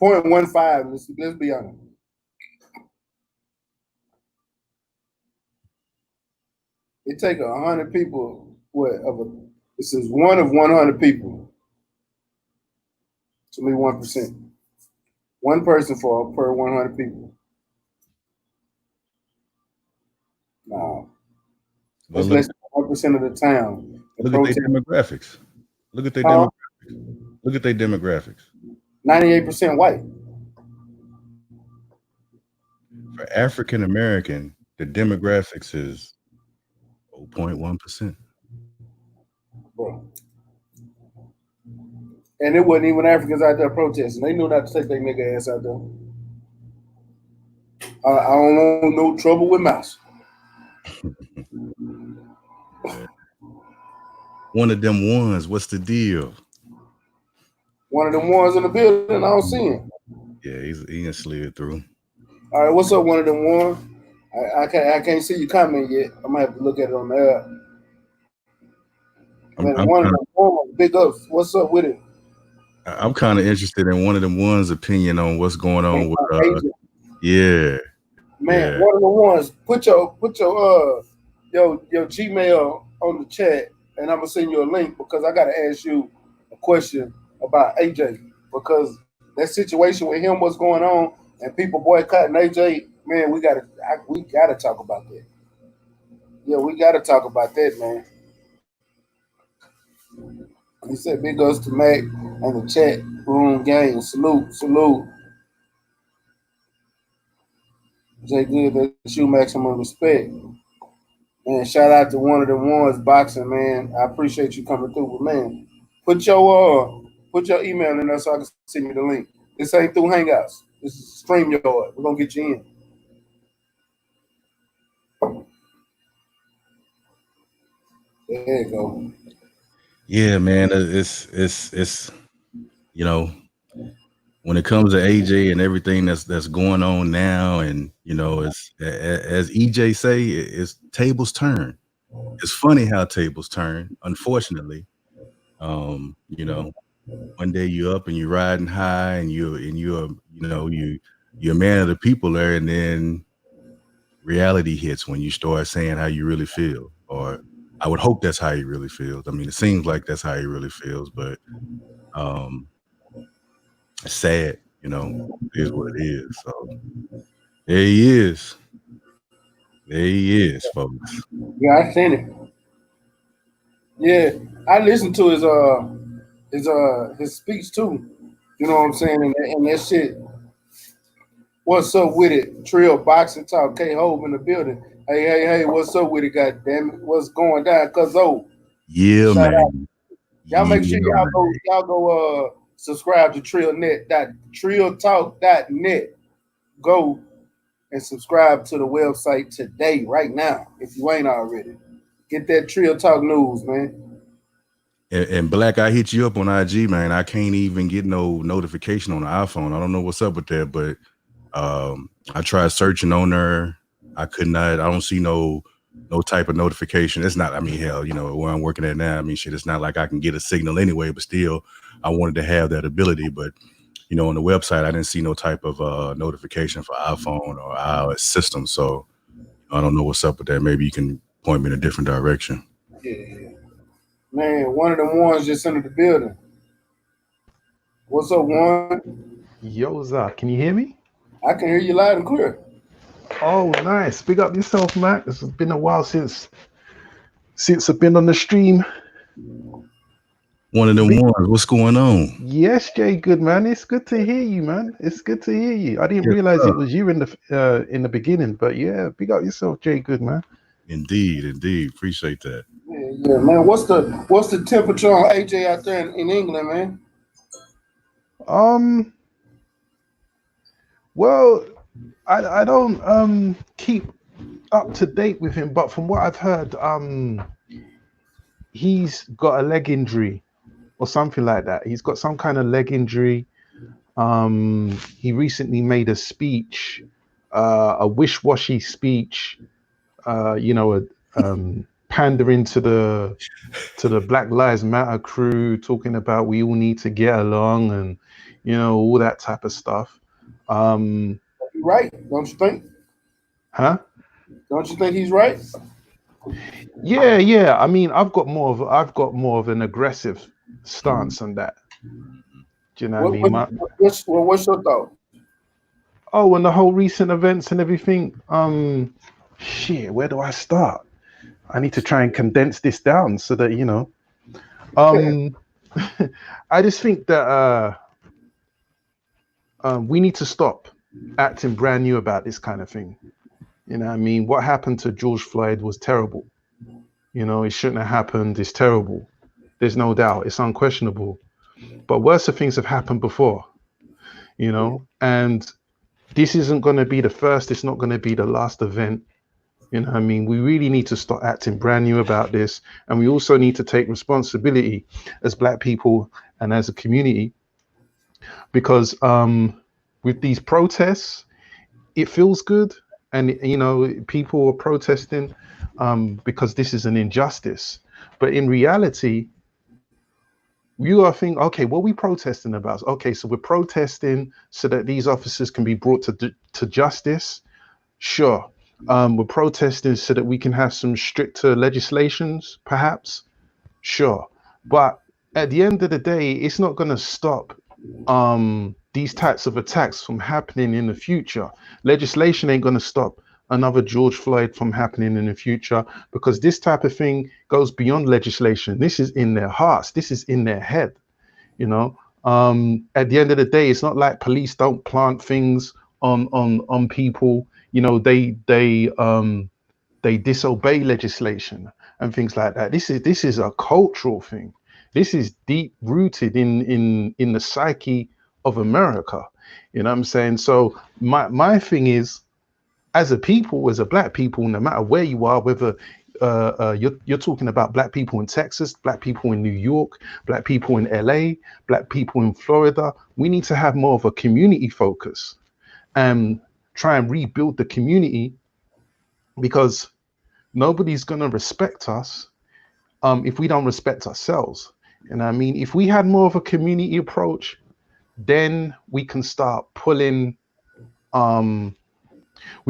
0.15. Let's be honest. It take 100 people. This is one of 100 people to be 1%. One person per 100 people. No. That's less than 1% of the town. Look at their demographics. Look at their demographics. 98% white. For African American, the demographics is 0.1%. Bro. And it wasn't even Africans out there protesting. They knew not to take their nigga ass out there. I don't want no trouble with mouse. One of them ones, what's the deal? One of them ones in the building, I don't see him. Yeah, he can slid through. All right, what's up, one of them ones? I can't see you comment yet. I might have to look at it on the app. One of them ones, big ups. What's up with it? I'm kind of interested in one of them ones' opinion on what's going on with yeah. Man, yeah. One of the ones, put your Gmail on the chat, and I'm gonna send you a link because I gotta ask you a question about AJ, because that situation with him, what's going on, and people boycotting AJ, man, we gotta talk about that. Yeah, we gotta talk about that, man. He said big ups to Mac and the chat room gang. Salute. Jay Good, that you maximum respect. And shout out to one of the ones boxing, man. I appreciate you coming through, but man, put your email in there so I can send you the link. This ain't through Hangouts. This is StreamYard. We're gonna get you in. There you go. Yeah, man, it's you know, when it comes to AJ and everything that's going on now, and you know, it's as EJ say, it's tables turn. It's funny how tables turn, unfortunately. You know, one day you're up and you're riding high, and you're you're a man of the people there, and then reality hits when you start saying how you really feel. Or I would hope that's how he really feels. I mean, it seems like that's how he really feels, but it's sad, you know, it is what it is. So there he is. There he is, folks. Yeah, I seen it. Yeah, I listened to his speech too. You know what I'm saying? And that shit. What's up with it? Trill boxing talk. K Hove in the building. Hey, what's up with it? God damn it, what's going down? Cuz Yeah, shout out. man. Y'all make sure Yeah, man. y'all go subscribe to trilltalk.net. Go and subscribe to the website today, right now, if you ain't already. Get that Trill Talk news, man. And Black, I hit you up on IG, man. I can't even get no notification on the iPhone. I don't know what's up with that, but I tried searching on there. I could not. I don't see no type of notification. It's not. I mean, hell, you know where I'm working at now. I mean, shit. It's not like I can get a signal anyway. But still, I wanted to have that ability. But you know, on the website, I didn't see no type of notification for iPhone or iOS system. So I don't know what's up with that. Maybe you can point me in a different direction. Yeah. Man, one of them ones just entered the building. What's up, one? Yo, Zach, can you hear me? I can hear you loud and clear. Oh, nice. Big up yourself, Mac. It's been a while since I've been on the stream. One of them ones. What's going on? Yes, Jay, good man. It's good to hear you, man. It's good to hear you. I didn't realize it was you in the beginning, but yeah, big up yourself, Jay, good man. Indeed. Appreciate that. Yeah, man. What's the temperature on AJ out there in England, man? Well, I don't keep up to date with him, but from what I've heard, he's got a leg injury or something like that. He's got some kind of leg injury. He recently made a speech, a wish-washy speech, pandering to the Black Lives Matter crew, talking about we all need to get along and all that type of stuff. Right? Don't you think? Huh? Don't you think he's right? Yeah. I mean, I've got more of an aggressive stance on that. Do you know what I mean? What's your thought? Oh, and the whole recent events and everything. Shit, where do I start? I need to try and condense this down so that I just think that we need to stop acting brand new about this kind of thing. You know what I mean? What happened to George Floyd was terrible. It shouldn't have happened. It's terrible. There's no doubt. It's unquestionable. But worse things have happened before, and this isn't going to be the first. It's not going to be the last event. You know what I mean? We really need to start acting brand new about this. And we also need to take responsibility as Black people and as a community, because with these protests, it feels good. And, people are protesting because this is an injustice. But in reality, you are thinking, okay, what are we protesting about? Okay, so we're protesting so that these officers can be brought to justice. Sure. We're protesting so that we can have some stricter legislations, perhaps. Sure. But at the end of the day, it's not going to stop these types of attacks from happening in the future. Legislation ain't going to stop another George Floyd from happening in the future, because this type of thing goes beyond legislation. This is in their hearts. This is in their head. At the end of the day, it's not like police don't plant things on people. They they disobey legislation and things like that. This is a cultural thing. This is deep rooted in the psyche of America. You know what I'm saying? So my thing is, as a people, as a black people, no matter where you are, whether you're talking about black people in Texas, black people in New York, black people in LA, black people in Florida, we need to have more of a community focus and try and rebuild the community, because nobody's going to respect us if we don't respect ourselves. And I mean, if we had more of a community approach, then we can start pulling our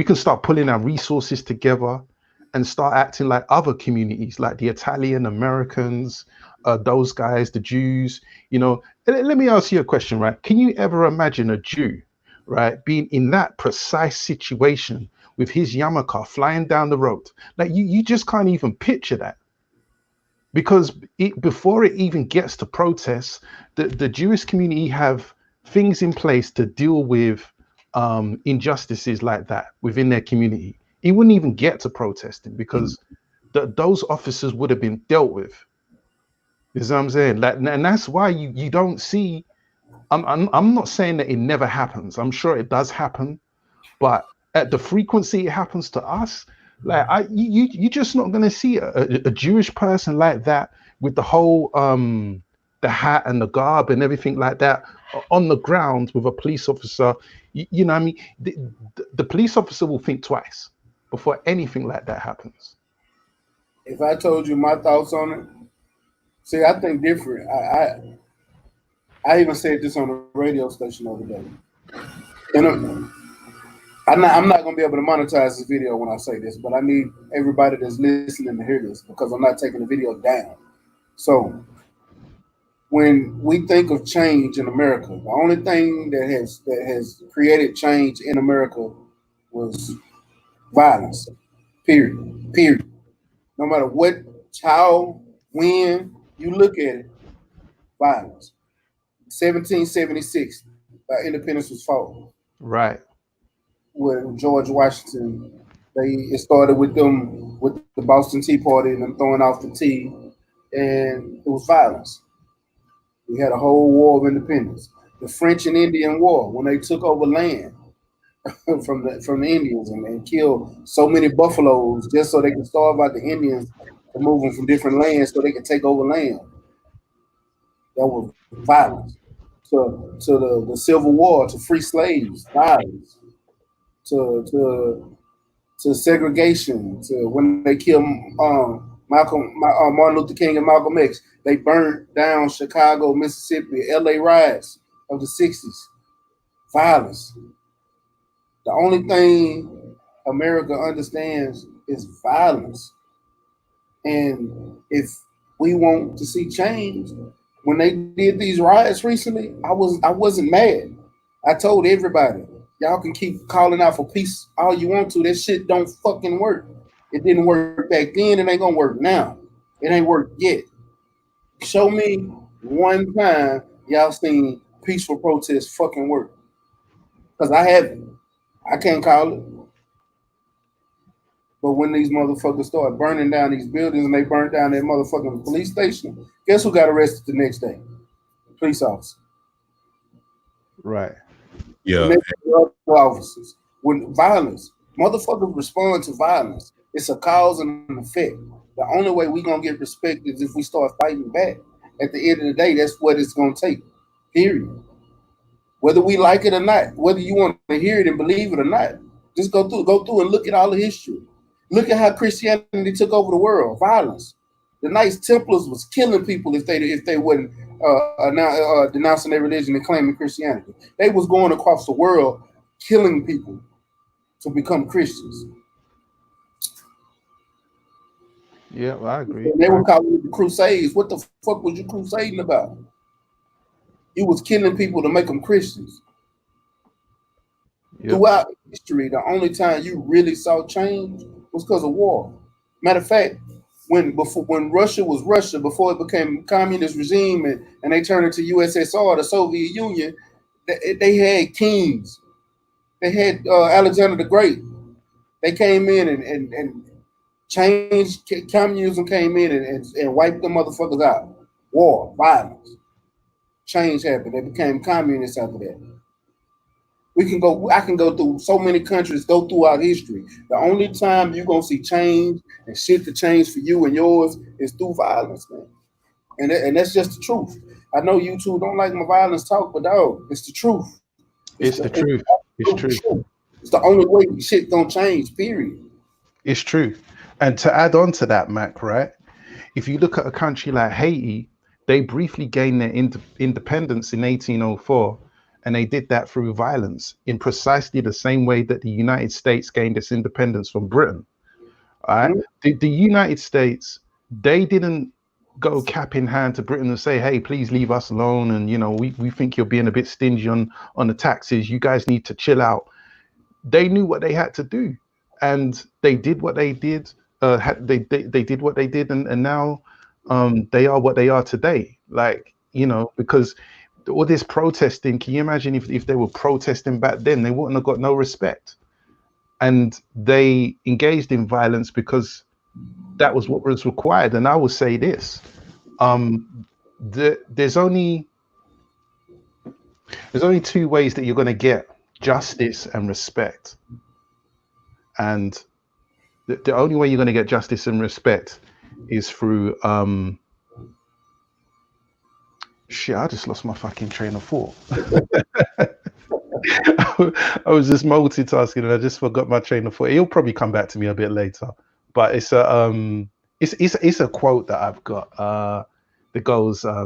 resources together and start acting like other communities, like the Italian Americans, those guys, the Jews. You know, let me ask you a question, right? Can you ever imagine a Jew, right, being in that precise situation with his yarmulke flying down the road? Like you just can't even picture that, because before it even gets to protests, the Jewish community have things in place to deal with injustices like that within their community. It wouldn't even get to protesting because those officers would have been dealt with. You know what I'm saying? Like, and that's why you don't see. I'm not saying that it never happens. I'm sure it does happen, but at the frequency it happens to us, like you're just not going to see a Jewish person like that with the whole the hat and the garb and everything like that on the ground with a police officer. You know what I mean? The police officer will think twice before anything like that happens. If I told you my thoughts on it, see, I think different. I even said this on the radio station the other day. And I'm not going to be able to monetize this video when I say this, but I need everybody that's listening to hear this because I'm not taking the video down. So when we think of change in America, the only thing that has created change in America was violence. Period. No matter what, how, when you look at it, violence. 1776, independence was fought. Right. With George Washington, it started with them with the Boston Tea Party and them throwing off the tea, and it was violence. We had a whole war of independence. The French and Indian War, when they took over land from the Indians and killed so many buffaloes just so they could starve out the Indians and move them from different lands so they could take over land. That was violence. To the Civil War, to free slaves, violence. To segregation, to when they killed Martin Luther King and Malcolm X. They burned down Chicago, Mississippi, LA riots of the 60s. Violence. The only thing America understands is violence. And if we want to see change, when they did these riots recently, I wasn't mad. I told everybody, y'all can keep calling out for peace all you want to. That shit don't fucking work. It didn't work back then. It ain't gonna work now. It ain't worked yet. Show me one time y'all seen peaceful protest fucking work. Because I haven't. I can't call it. But when these motherfuckers start burning down these buildings and they burn down that motherfucking police station, guess who got arrested the next day? Police officer. Right. Yeah. Officers. When violence, motherfuckers respond to violence. It's a cause and an effect. The only way we gonna get respect is if we start fighting back. At the end of the day, that's what it's gonna take. Period. Whether we like it or not, whether you want to hear it and believe it or not, just go through and look at all the history. Look at how Christianity took over the world. Violence. The Knights Templars was killing people if they wasn't denouncing their religion and claiming Christianity. They was going across the world killing people to become Christians. Yeah, well, I agree. And they were calling it the Crusades. What the fuck was you crusading about? You was killing people to make them Christians. Yep. Throughout history, the only time you really saw change was because of war. Matter of fact, when Russia was Russia, before it became a communist regime and they turned into USSR, the Soviet Union, they had kings. They had Alexander the Great. They came in and Change, communism came in and wiped the motherfuckers out. War, violence. Change happened. They became communists after that. I can go through so many countries, go throughout history. The only time you're gonna see change and shit to change for you and yours is through violence, man. And that's just the truth. I know you two don't like my violence talk, but dog, it's the truth. It's the truth. It's true. It's the only way shit gonna change, period. It's true. And to add on to that, Mac, right? If you look at a country like Haiti, they briefly gained their independence in 1804, and they did that through violence in precisely the same way that the United States gained its independence from Britain. All right? The United States, they didn't go cap in hand to Britain and say, hey, please leave us alone. And, you know, we think you're being a bit stingy on the taxes. You guys need to chill out. They knew what they had to do, and they did what they did. They did what they did, and now they are what they are today. Like, you know, because all this protesting, can you imagine if they were protesting back then, they wouldn't have got no respect. And they engaged in violence because that was what was required. And I will say this, there's only two ways that you're going to get justice and respect. And the only way you're going to get justice and respect is through shit, I just lost my fucking train of thought. I was just multitasking and I just forgot my train of thought. It'll probably come back to me a bit later. But it's a quote that I've got that goes I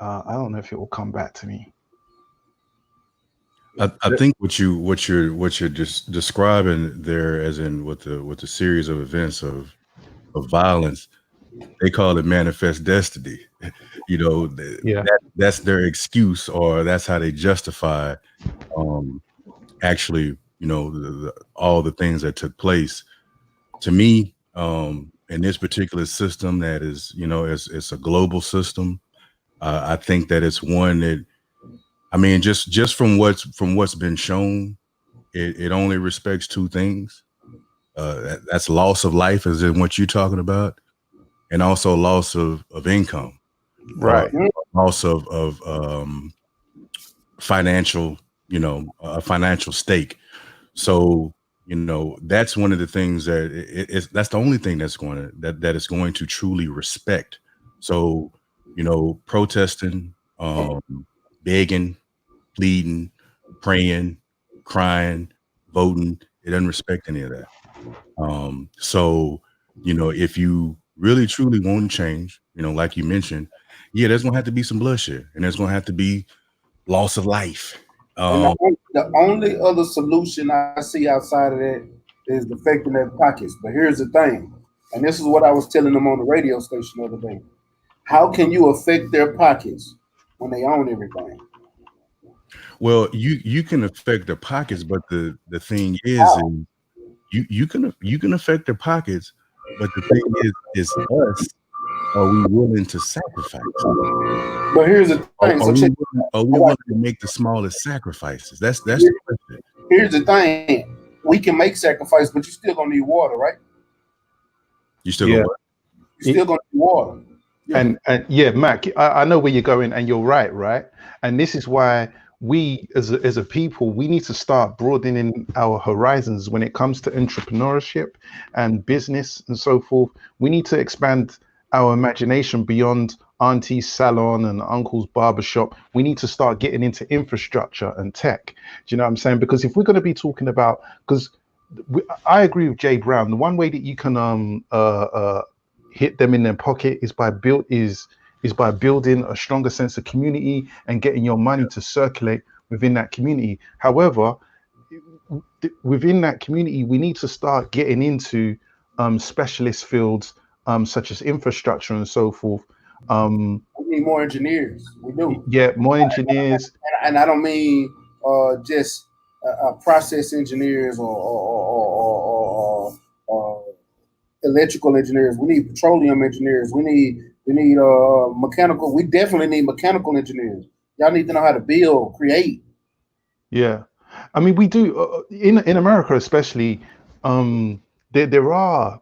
don't know if it will come back to me. I think what you're just describing there, as in with the series of events of violence, they call it manifest destiny. You know, that's their excuse, or that's how they justify actually, you know, all the things that took place. To me, in this particular system that is, you know, it's a global system. I think that it's one that, I mean, just from what's been shown, it only respects two things. That's loss of life, as in what you're talking about, and also loss of income, right? Loss of financial, you know, a financial stake. So, you know, that's one of the things that that's the only thing that's going to that is going to truly respect. So, you know, protesting, begging, pleading, praying, crying, voting, it doesn't respect any of that. So, you know, if you really truly want to change, you know, like you mentioned, yeah, there's gonna have to be some bloodshed, and there's gonna have to be loss of life. And the only other solution I see outside of that is affecting their pockets. But here's the thing, and this is what I was telling them on the radio station the other day. How can you affect their pockets when they own everything? Well, you can affect their pockets, but the thing is you can affect their pockets, but the thing is us, are we willing to sacrifice? But here's the thing. Are we willing to make the smallest sacrifices? That's the question. Here's the thing. We can make sacrifice, but you still gonna need water, right? You still gonna what? You still gonna need water. Yeah. And yeah, Mac, I know where you're going, and you're right? And this is why we as a people, we need to start broadening our horizons when it comes to entrepreneurship and business and so forth. We need to expand our imagination beyond auntie's salon and uncle's barbershop. We need to start getting into infrastructure and tech. Do you know what I'm saying? Because if we're going to be talking about, because I agree with Jay Brown, the one way that you can hit them in their pocket is by building a stronger sense of community and getting your money to circulate within that community. However, within that community, we need to start getting into specialist fields such as infrastructure and so forth. We need more engineers. We do. Yeah, more engineers. And I don't mean just process engineers or electrical engineers. We need petroleum engineers. We need mechanical. We definitely need mechanical engineers. Y'all need to know how to build, create. Yeah, I mean, we do in America, especially. there are,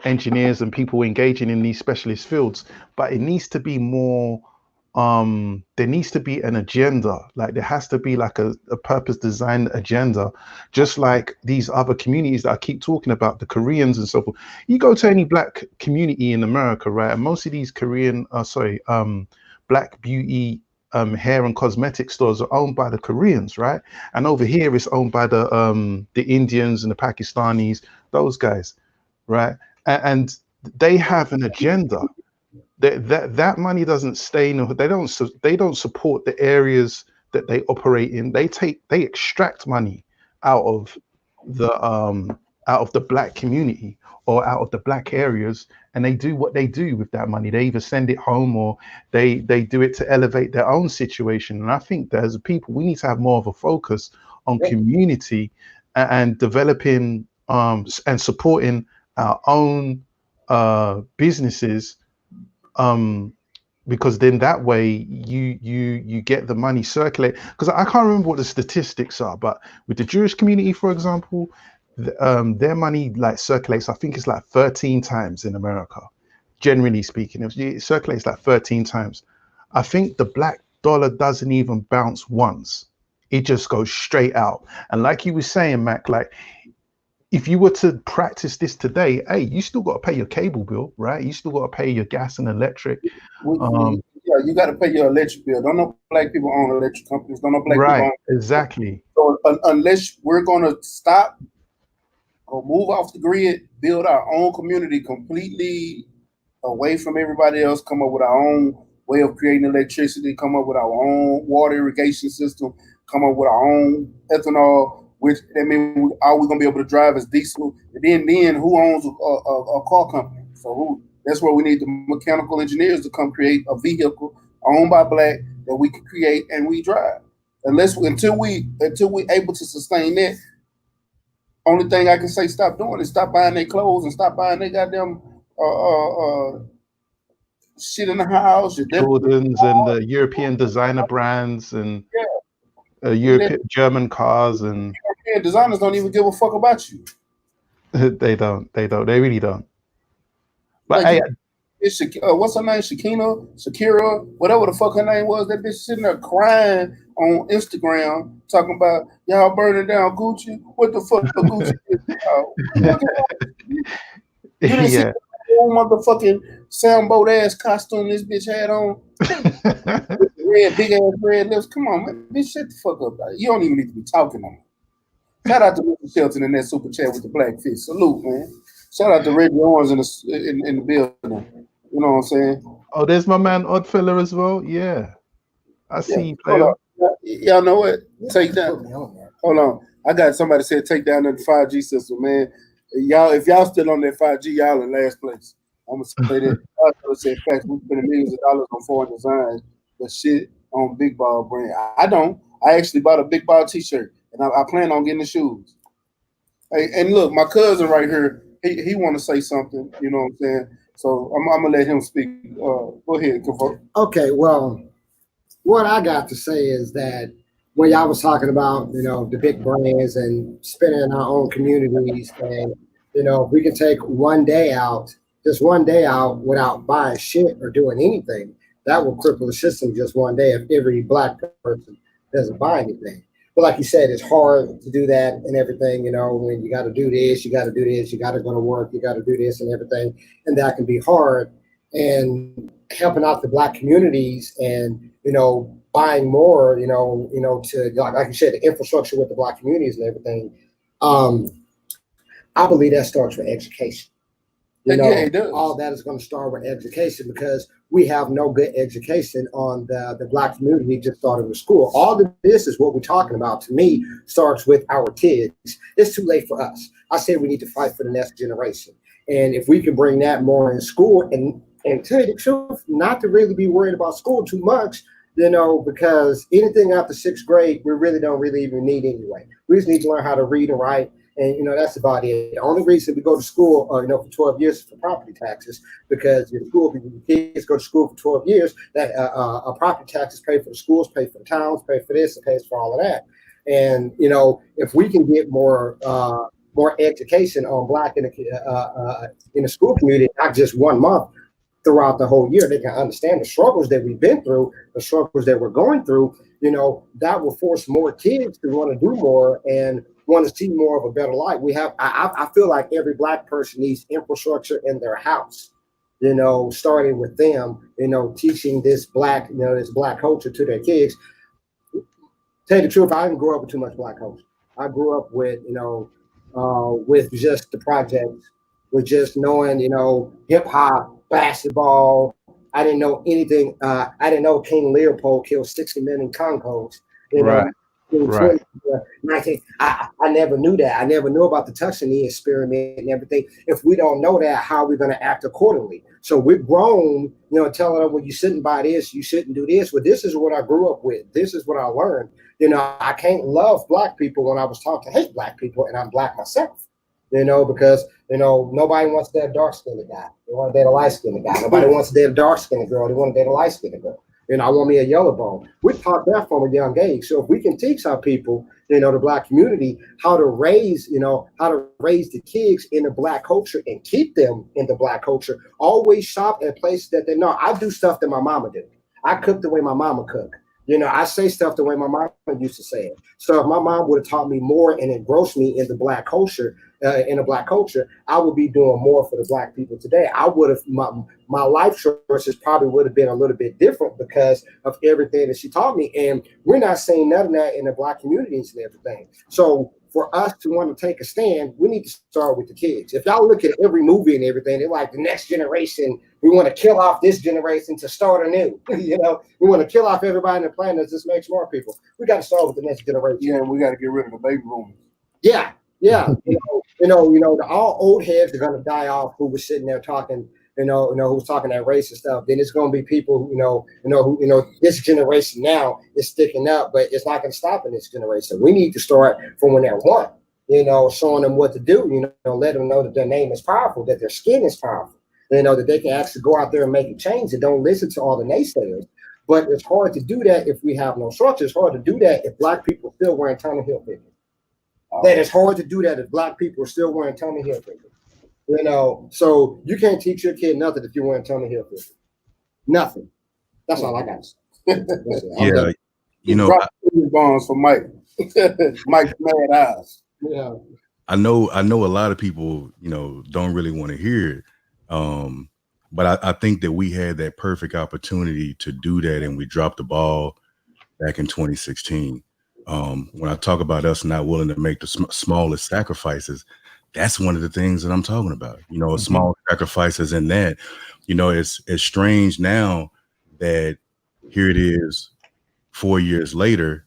engineers and people engaging in these specialist fields, but it needs to be more. There needs to be an agenda. Like there has to be like a purpose designed agenda, just like these other communities that I keep talking about, the Koreans and so forth. You go to any black community in America, right? And most of these black beauty hair and cosmetic stores are owned by the Koreans, right? And over here it's owned by the Indians and the Pakistanis, those guys, right? And they have an agenda. That money doesn't stay in. They don't support the areas that they operate in. They extract money out of the black community or out of the black areas, and they do what they do with that money. They either send it home or they do it to elevate their own situation. And I think that as a people, we need to have more of a focus on community and developing and supporting our own businesses, because then that way you get the money circulate. Because I can't remember what the statistics are, but with the Jewish community, for example, their money like circulates, I think it's like 13 times in America, generally speaking. It circulates like 13 times. I think the black dollar doesn't even bounce once. It just goes straight out. And like you were saying, Mac, like if you were to practice this today, hey, you still got to pay your cable bill, right? You still got to pay your gas and electric. Yeah, you got to pay your electric bill. Don't know black people own electric companies. Don't know black people own. Exactly. So unless we're going to stop or move off the grid, build our own community completely away from everybody else, come up with our own way of creating electricity, come up with our own water irrigation system, come up with our own ethanol, which I mean, are we gonna be able to drive as diesel? And then who owns a car company? So that's where we need the mechanical engineers to come create a vehicle owned by black that we can create and we drive. Until we able to sustain that, only thing I can say stop doing is stop buying their clothes and stop buying their goddamn shit in the house. Jordans and the European designer brands and European German cars, and European designers don't even give a fuck about you. They really don't. But like, hey, what's her name? Shakira, whatever the fuck her name was. That bitch sitting there crying on Instagram talking about y'all burning down Gucci. What the fuck Gucci is? You didn't see the whole motherfucking sailboat ass costume this bitch had on. With big ass red lips. Come on, man. Bitch, shut the fuck up. You don't even need to be talking on me. Shout out to Mr. Shelton in that super chat with the black fish. Salute, man. Shout out to Reggie Owens in the building. You know what I'm saying? Oh, there's my man Oddfella as well. Yeah. I see you player. Y'all know what? Take down. Hold on. I got somebody said take down the 5G system, man. Y'all, if y'all still on that 5G, y'all in last place. I'm gonna say that. I said facts. We spend millions of dollars on foreign designs, but shit on Big Ball brand. I don't. I actually bought a Big Ball T-shirt, and I plan on getting the shoes. Hey, and look, my cousin right here, he want to say something. You know what I'm saying? So I'm gonna let him speak. Go ahead, Kafo. Okay, well, what I got to say is that when y'all was talking about, the big brands and spending in our own communities, and if we can take one day out, just one day out without buying shit or doing anything, that will cripple the system just one day if every black person doesn't buy anything. But like you said, it's hard to do that and everything, when you got to do this, you got to do this, you got to go to work, you got to do this and everything. And that can be hard. And helping out the black communities and, buying more, to, like you said, the infrastructure with the black communities and everything. I believe that starts with education. It does. All that is going to start with education, because we have no good education on the black community just starting with school. All of this is what we're talking about, to me, starts with our kids. It's too late for us. I say we need to fight for the next generation. And if we can bring that more in school and tell you the truth, not to really be worried about school too much, because anything after 6th grade, we really don't even need anyway. We just need to learn how to read and write. And, that's about it. The only reason we go to school, for 12 years is for property taxes, because your kids go to school for 12 years, that property taxes pay for the schools, pay for the towns, pay for this, and pays for all of that. And, if we can get more more education on Black in the school community, not just 1 month, throughout the whole year. They can understand the struggles that we've been through, the struggles that we're going through. That will force more kids to want to do more and want to see more of a better life. I feel like every Black person needs infrastructure in their house, starting with them, teaching this Black culture to their kids. Tell you the truth, I didn't grow up with too much Black culture. I grew up with just the projects, with just knowing, hip hop, basketball. I didn't know anything. I didn't know King Leopold killed 60 million Congos. Right. Right. 19, I never knew that. I never knew about the Tuskegee experiment and everything. If we don't know that, how are we going to act accordingly? So we're grown, telling them, well, you shouldn't buy this, you shouldn't do this. Well, this is what I grew up with. This is what I learned. I can't love Black people when I was taught to hate Black people, and I'm Black myself. Because nobody wants to date a dark-skinned guy. They want to date a light-skinned guy. Nobody wants to date a dark-skinned girl. They want to date a light-skinned girl. I want me a yellow bone. We taught that from a young age. So if we can teach our people, the Black community, how to raise the kids in the Black culture and keep them in the Black culture, always shop at places that they know. I do stuff that my mama did. I cook the way my mama cooked. I say stuff the way my mom used to say it. So if my mom would have taught me more and engrossed me in the Black culture, I would be doing more for the Black people today. I would have, my life choices probably would have been a little bit different because of everything that she taught me. And we're not saying none of that in the Black communities and everything. So for us to want to take a stand, we need to start with the kids. If y'all look at every movie and everything, they're like the next generation. We want to kill off this generation to start anew. We want to kill off everybody on the planet. This makes more people. We got to start with the next generation. Yeah, and we got to get rid of the baby boomers. Yeah. All old heads are going to die off who was sitting there talking, who was talking that race and stuff. Then it's going to be people, who this generation now is sticking up, but it's not going to stop in this generation. We need to start from when they're one, showing them what to do, let them know that their name is powerful, that their skin is powerful, that they can actually go out there and make a change and don't listen to all the naysayers. But it's hard to do that if we have no structure. It's hard to do that if Black people still wearing Tommy Hilfiger. That it's hard to do that if Black people are still wearing Tommy Hilfiger. So you can't teach your kid nothing if you're wearing Tommy Hilfiger. Nothing. That's all I got to say. Drop bombs for Mike. Mike's mad eyes. Yeah. I know a lot of people, don't really want to hear it. But I think that we had that perfect opportunity to do that, and we dropped the ball back in 2016. When I talk about us not willing to make the smallest sacrifices, that's one of the things that I'm talking about. Small sacrifices in that. It's strange now that here it is 4 years later,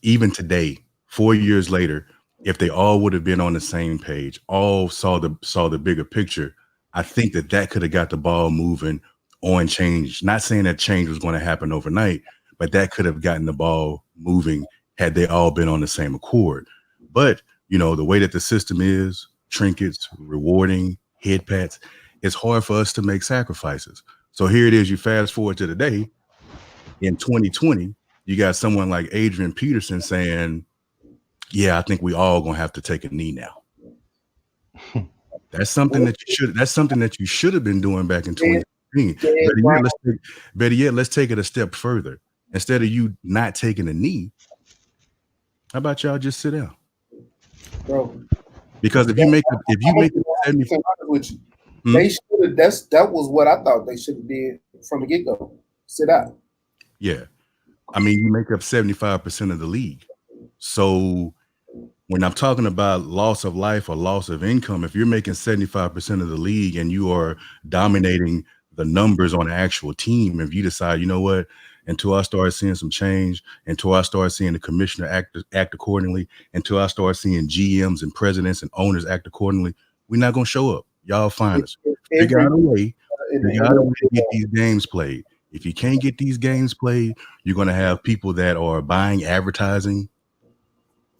even today, 4 years later, if they all would have been on the same page, all saw the bigger picture, I think that could have got the ball moving on change. Not saying that change was going to happen overnight, but that could have gotten the ball moving had they all been on the same accord. But, the way that the system is, trinkets, rewarding, head pats, it's hard for us to make sacrifices. So here it is, you fast forward to today, in 2020, you got someone like Adrian Peterson saying, yeah, I think we all going to have to take a knee now. That's something that you should have been doing back in 2016. Better yet, let's take it a step further. Instead of you not taking a knee, how about y'all just sit down? Bro. Because if you make it 70, they should have. That was what I thought they should have did from the get-go. Sit out. Yeah. I mean, you make up 75% of the league. So when I'm talking about loss of life or loss of income, if you're making 75% of the league and you are dominating the numbers on the actual team, if you decide, you know what, until I start seeing some change, until I start seeing the commissioner act accordingly, until I start seeing GMs and presidents and owners act accordingly, we're not going to show up. Y'all find us. Figure out a way to get these games played. If you can't get these games played, you're going to have people that are buying advertising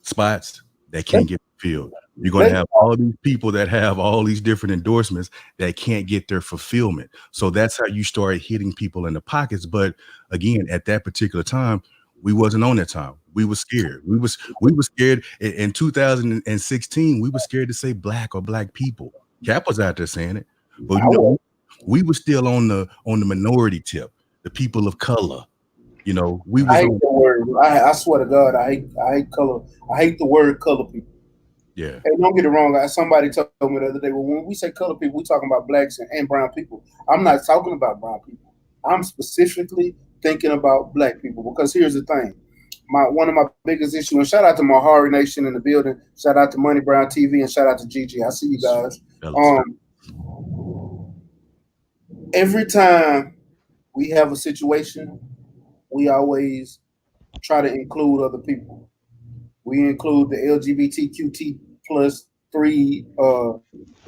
spots that can't get filled. You're going to have all these people that have all these different endorsements that can't get their fulfillment. So that's how you start hitting people in the pockets. But again, at that particular time, We wasn't on that time. We were scared. We were scared in 2016. We were scared to say black or black people. Cap was out there saying it, but you know, we were still on the minority tip, the people of color. You know, we was I hate the word. I swear to God, I hate color. I hate the word color people. Yeah. Hey, don't get it wrong. Somebody told me the other day, well, when we say color people, we're talking about blacks and brown people. I'm not talking about brown people. I'm specifically thinking about black people because here's the thing. One of my biggest issues, and shout out to Mahari Nation in the building, shout out to Money Brown TV, and shout out to Gigi. I see you guys. Every time we have a situation, we always try to include other people. We include the LGBTQT plus 3,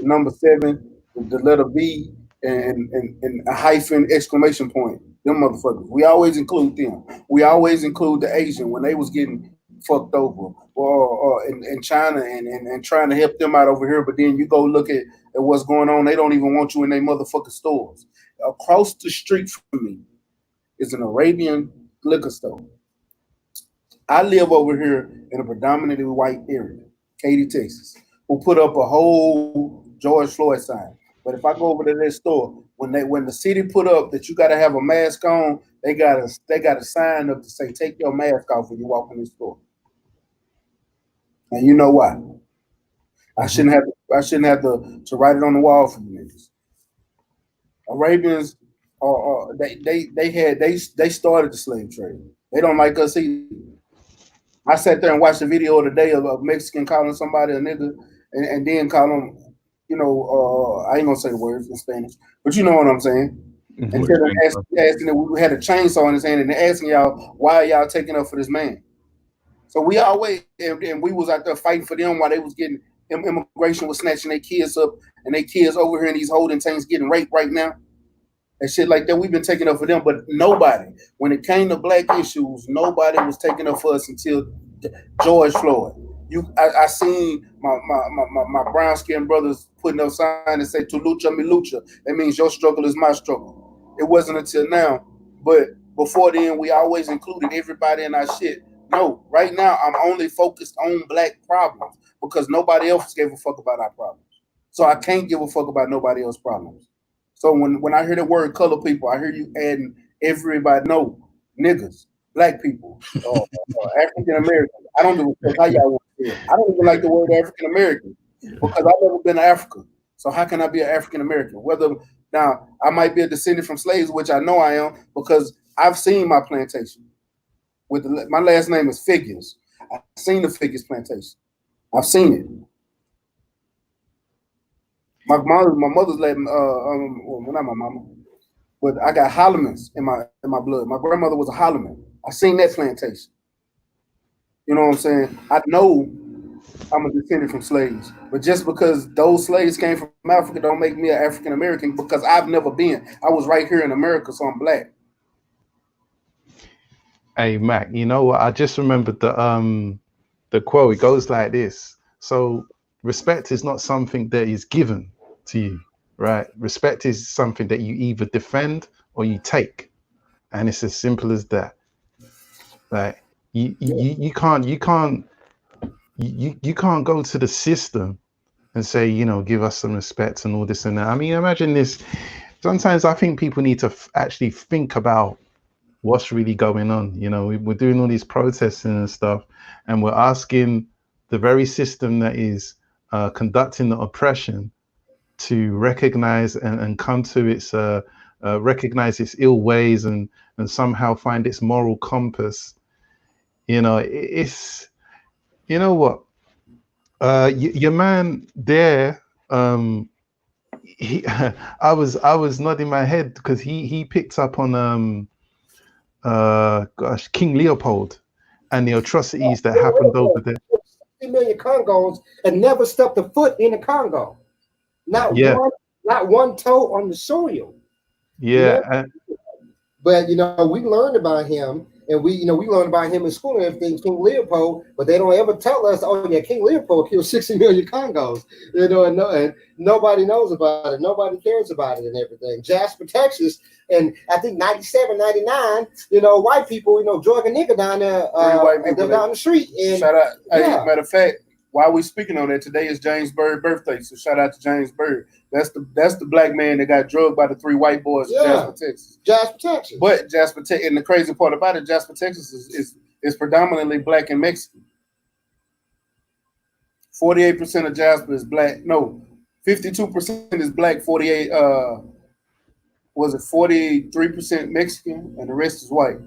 number 7, the letter B, and a hyphen exclamation point. Them motherfuckers. We always include them. We always include the Asian when they was getting fucked over, or in China and trying to help them out over here. But then you go look at what's going on. They don't even want you in their motherfucking stores. Across the street from me is an Arabian liquor store. I live over here in a predominantly white area, Katy, Texas, who put up a whole George Floyd sign. But if I go over to their store, when the city put up that you got to have a mask on, they got a sign up to say take your mask off when you walk in the store. And you know why? I shouldn't have to write it on the wall for you niggas. Arabians they started the slave trade. They don't like us either. I sat there and watched the video of the day of a Mexican calling somebody a nigga and then call them, you know, I ain't gonna say the words in Spanish, but you know what I'm saying. And then asking that we had a chainsaw in his hand and asking y'all, why are y'all taking up for this man? So we always, and we was out there fighting for them while they was getting, immigration was snatching their kids up and their kids over here in these holding tanks getting raped right now. And shit like that, we've been taking up for them, but nobody, when it came to black issues, nobody was taking up for us until George Floyd. I seen my brown skinned brothers putting up signs that say "Tu lucha, mi lucha." That means your struggle is my struggle. It wasn't until now, but before then, we always included everybody in our shit. No, right now I'm only focused on black problems because nobody else gave a fuck about our problems. So I can't give a fuck about nobody else's problems. So when I hear the word color people, I hear you adding everybody. No, niggas, black people, African American. I don't give a fuck how y'all want to say it. I don't even like the word African American because I've never been to Africa. So how can I be an African American? Whether now I might be a descendant from slaves, which I know I am because I've seen my plantation. My last name is Figures. I've seen the Figures plantation. I've seen it. My mother's led, well, not my mama, but I got Hollamans in my blood. My grandmother was a Holloman. I seen that plantation. You know what I'm saying? I know I'm a descendant from slaves, but just because those slaves came from Africa don't make me an African American because I've never been. I was right here in America, so I'm black. Hey Mac, you know what? I just remembered the quote. It goes like this. So respect is not something that is given to you, right? Respect is something that you either defend or you take, and it's as simple as that. Like you can't go to the system and say, you know, give us some respect and all this and that. I mean, imagine this. Sometimes I think people need to actually think about what's really going on. You know, we're doing all these protests and stuff, and we're asking the very system that is conducting the oppression to recognize and come to its recognize its ill ways and somehow find its moral compass. You know, it's, you know what, your man there, he I was nodding my head because he picked up on King Leopold and the atrocities that happened over there. 50 million Congos and never stepped a foot in the Congo. Not one toe on the soil. Yeah. You know? But you know, we learned about him And we, you know, we learned about him in school and everything, King Leopold, but they don't ever tell us, oh yeah, King Leopold killed 60 million Congos, you know, and nobody knows about it. Nobody cares about it and everything. Jasper, Texas, and I think 97, 99, you know, white people, you know, drug a nigga down there, white people down the street. And shout out, yeah. hey, matter of fact, while we speaking on that, today is James Bird's birthday, so shout out to James Bird. That's the black man that got drugged by the 3 white boys in Jasper, Texas. Jasper, Texas. But Jasper, Texas, and the crazy part about it, Jasper, Texas is predominantly black and Mexican. 48% of Jasper is black. No, 52% is black. 48 was it 43% Mexican, and the rest is white.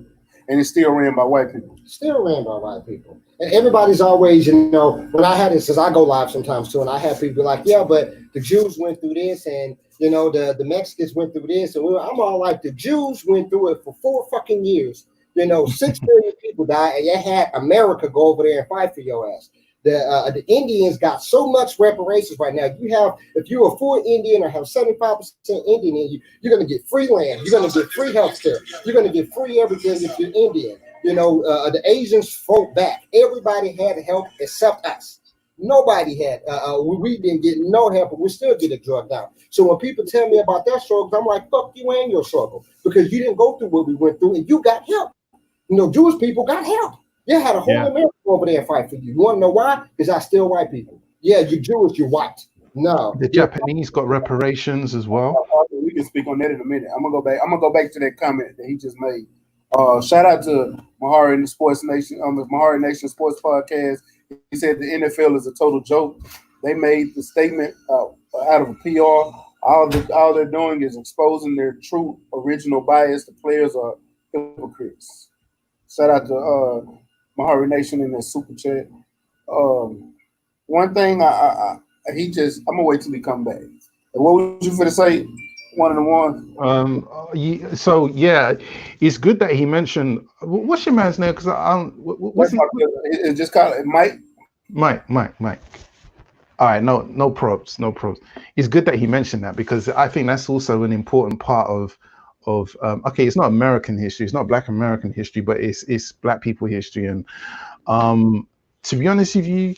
And it's still ran by white people. Still ran by white people. And everybody's always, you know, when I had this, because I go live sometimes too, and I have people like, yeah, but the Jews went through this, and, you know, the Mexicans went through this. And I'm all like, the Jews went through it for 4 fucking years. You know, 6 million people died, and you had America go over there and fight for your ass. The Indians got so much reparations right now. You have, if you're a full Indian or have 75% Indian in you, you're going to get free land. You're going to get free health care. You're going to get free everything if you're Indian. You know, the Asians fought back. Everybody had help except us. Nobody had. We didn't get no help, but we still get it drugged out. So when people tell me about their struggles, I'm like, fuck you and your struggle, because you didn't go through what we went through, and you got help. You know, Jewish people got help. You had a whole America over there fight for you. You want to know why? Because I still white people. Yeah, you're Jewish, you're white. No. The Japanese got reparations as well. We can speak on that in a minute. I'm gonna go back to that comment that he just made. Shout out to Mahari in the Sports Nation, the Mahari Nation Sports Podcast. He said the NFL is a total joke. They made the statement out of a PR. All they're doing is exposing their true original bias. The players are hypocrites. Shout out to Mahari Nation in the super chat. One thing I'm gonna wait till he come back. And what was you finna say? One of the ones. So yeah, it's good that he mentioned. What's your man's name? Because it's just called Mike. Mike. All right, no probs. It's good that he mentioned that, because I think that's also an important part of okay, it's not American history, it's not Black American history, but it's Black people history. And to be honest with you,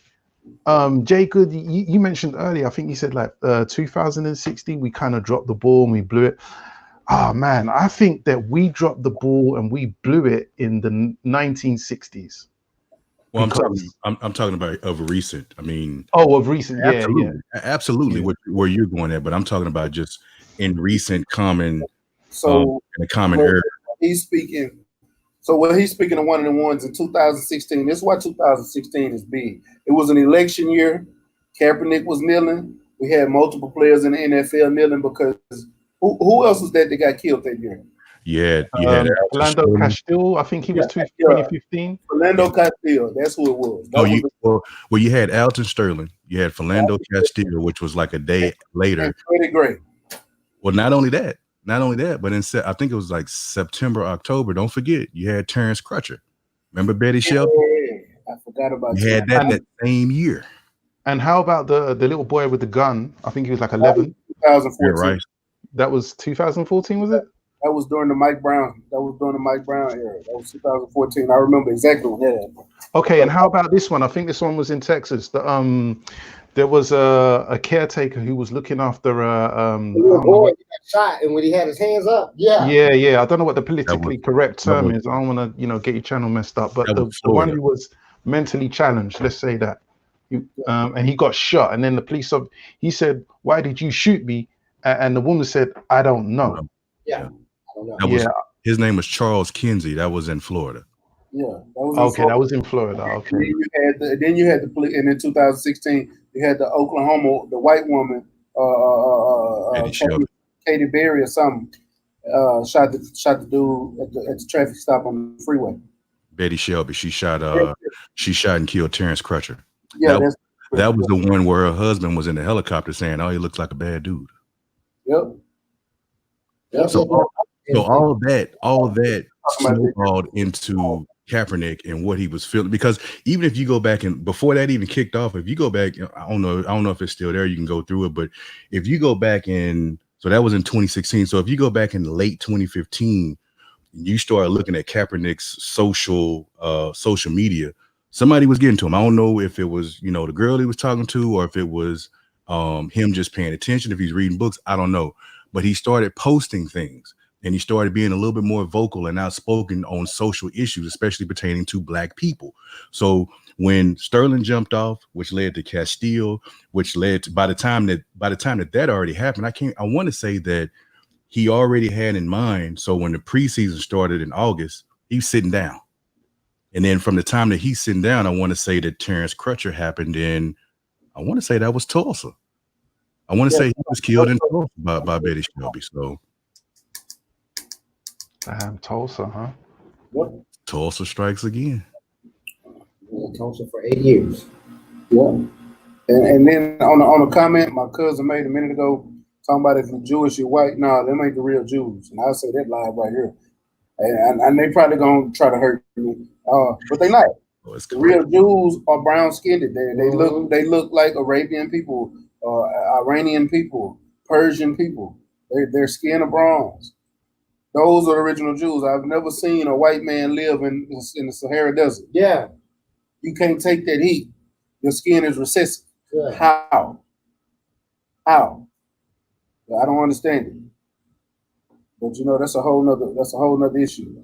Jay Good, you mentioned earlier, I think you said like 2016 we kind of dropped the ball and we blew it. Oh man, I think that we dropped the ball and we blew it in the 1960s. Well, I'm talking about of recent. I mean, of recent, absolutely. Where you're going at, but I'm talking about just in recent common. So in a common era. He's speaking. So when he's speaking of one of the ones in 2016, this is why 2016 is big. It was an election year. Kaepernick was kneeling. We had multiple players in the NFL kneeling because who else was that got killed that year? Yeah, Orlando Castile. I think he was 2015. Orlando Castile. That's who it was. Well, you had Alton Sterling. You had Orlando Castile, which was like a day later. Pretty great. Well, not only that, but I think it was like September, October. Don't forget, you had Terrence Crutcher. Remember Betty Shelby? Yeah, I forgot about you. Had that same year. And how about the little boy with the gun? I think he was like 11. 2014. Yeah, right. That was 2014, was it? That was during the Mike Brown. That was during the Mike Brown era. That was 2014. I remember exactly when that happened. Okay, and how about this one? I think this one was in Texas. There was a caretaker who was looking after little boy, he got shot, and when he had his hands up, yeah. I don't know what the politically correct term is. I don't want to, get your channel messed up, but the one who was mentally challenged, let's say that, and he got shot, and then the police he said, "Why did you shoot me?" And the woman said, "I don't know." Yeah. I don't know. His name was Charles Kinsey. That was in Florida. Yeah. That was in Florida. Okay. Then you had the police, and in 2016 you had the Oklahoma, the white woman, Katie Berry or something, shot the dude at the traffic stop on the freeway. Betty Shelby. She shot and killed Terrence Crutcher. Yeah, that was the one where her husband was in the helicopter saying, "Oh, he looks like a bad dude." Yep. So all of that snowballed into Kaepernick and what he was feeling, because even if you go back and before that even kicked off, if you go back, I don't know if it's still there, you can go through it, but if you go back so that was in 2016. So if you go back in late 2015, you started looking at Kaepernick's social media, somebody was getting to him. I don't know if it was, you know, the girl he was talking to, or if it was him just paying attention, if he's reading books, I don't know. But he started posting things, and he started being a little bit more vocal and outspoken on social issues, especially pertaining to Black people. So when Sterling jumped off, which led to Castile, which led to, by the time that already happened, I want to say that he already had in mind. So when the preseason started in August, he's sitting down. And then from the time that he's sitting down, I want to say that Terrence Crutcher happened in, I want to say that was Tulsa. I want to say he was killed in Tulsa by Betty Shelby. So Tulsa, huh? What? Tulsa strikes again. Tulsa for 8 years. Yeah. And then on a comment my cousin made a minute ago, talking about if you're Jewish, you're white. No, them ain't the real Jews. And I'll say that live right here. And they probably gonna try to hurt me. But they not. Oh, it's the real Jews are brown skinned. They look like Arabian people, Iranian people, Persian people. Their skin are bronze. Those are the original Jews. I've never seen a white man live in the Sahara Desert. Yeah. You can't take that heat. Your skin is recessive. Yeah. How? I don't understand it. But you know, that's a whole nother issue.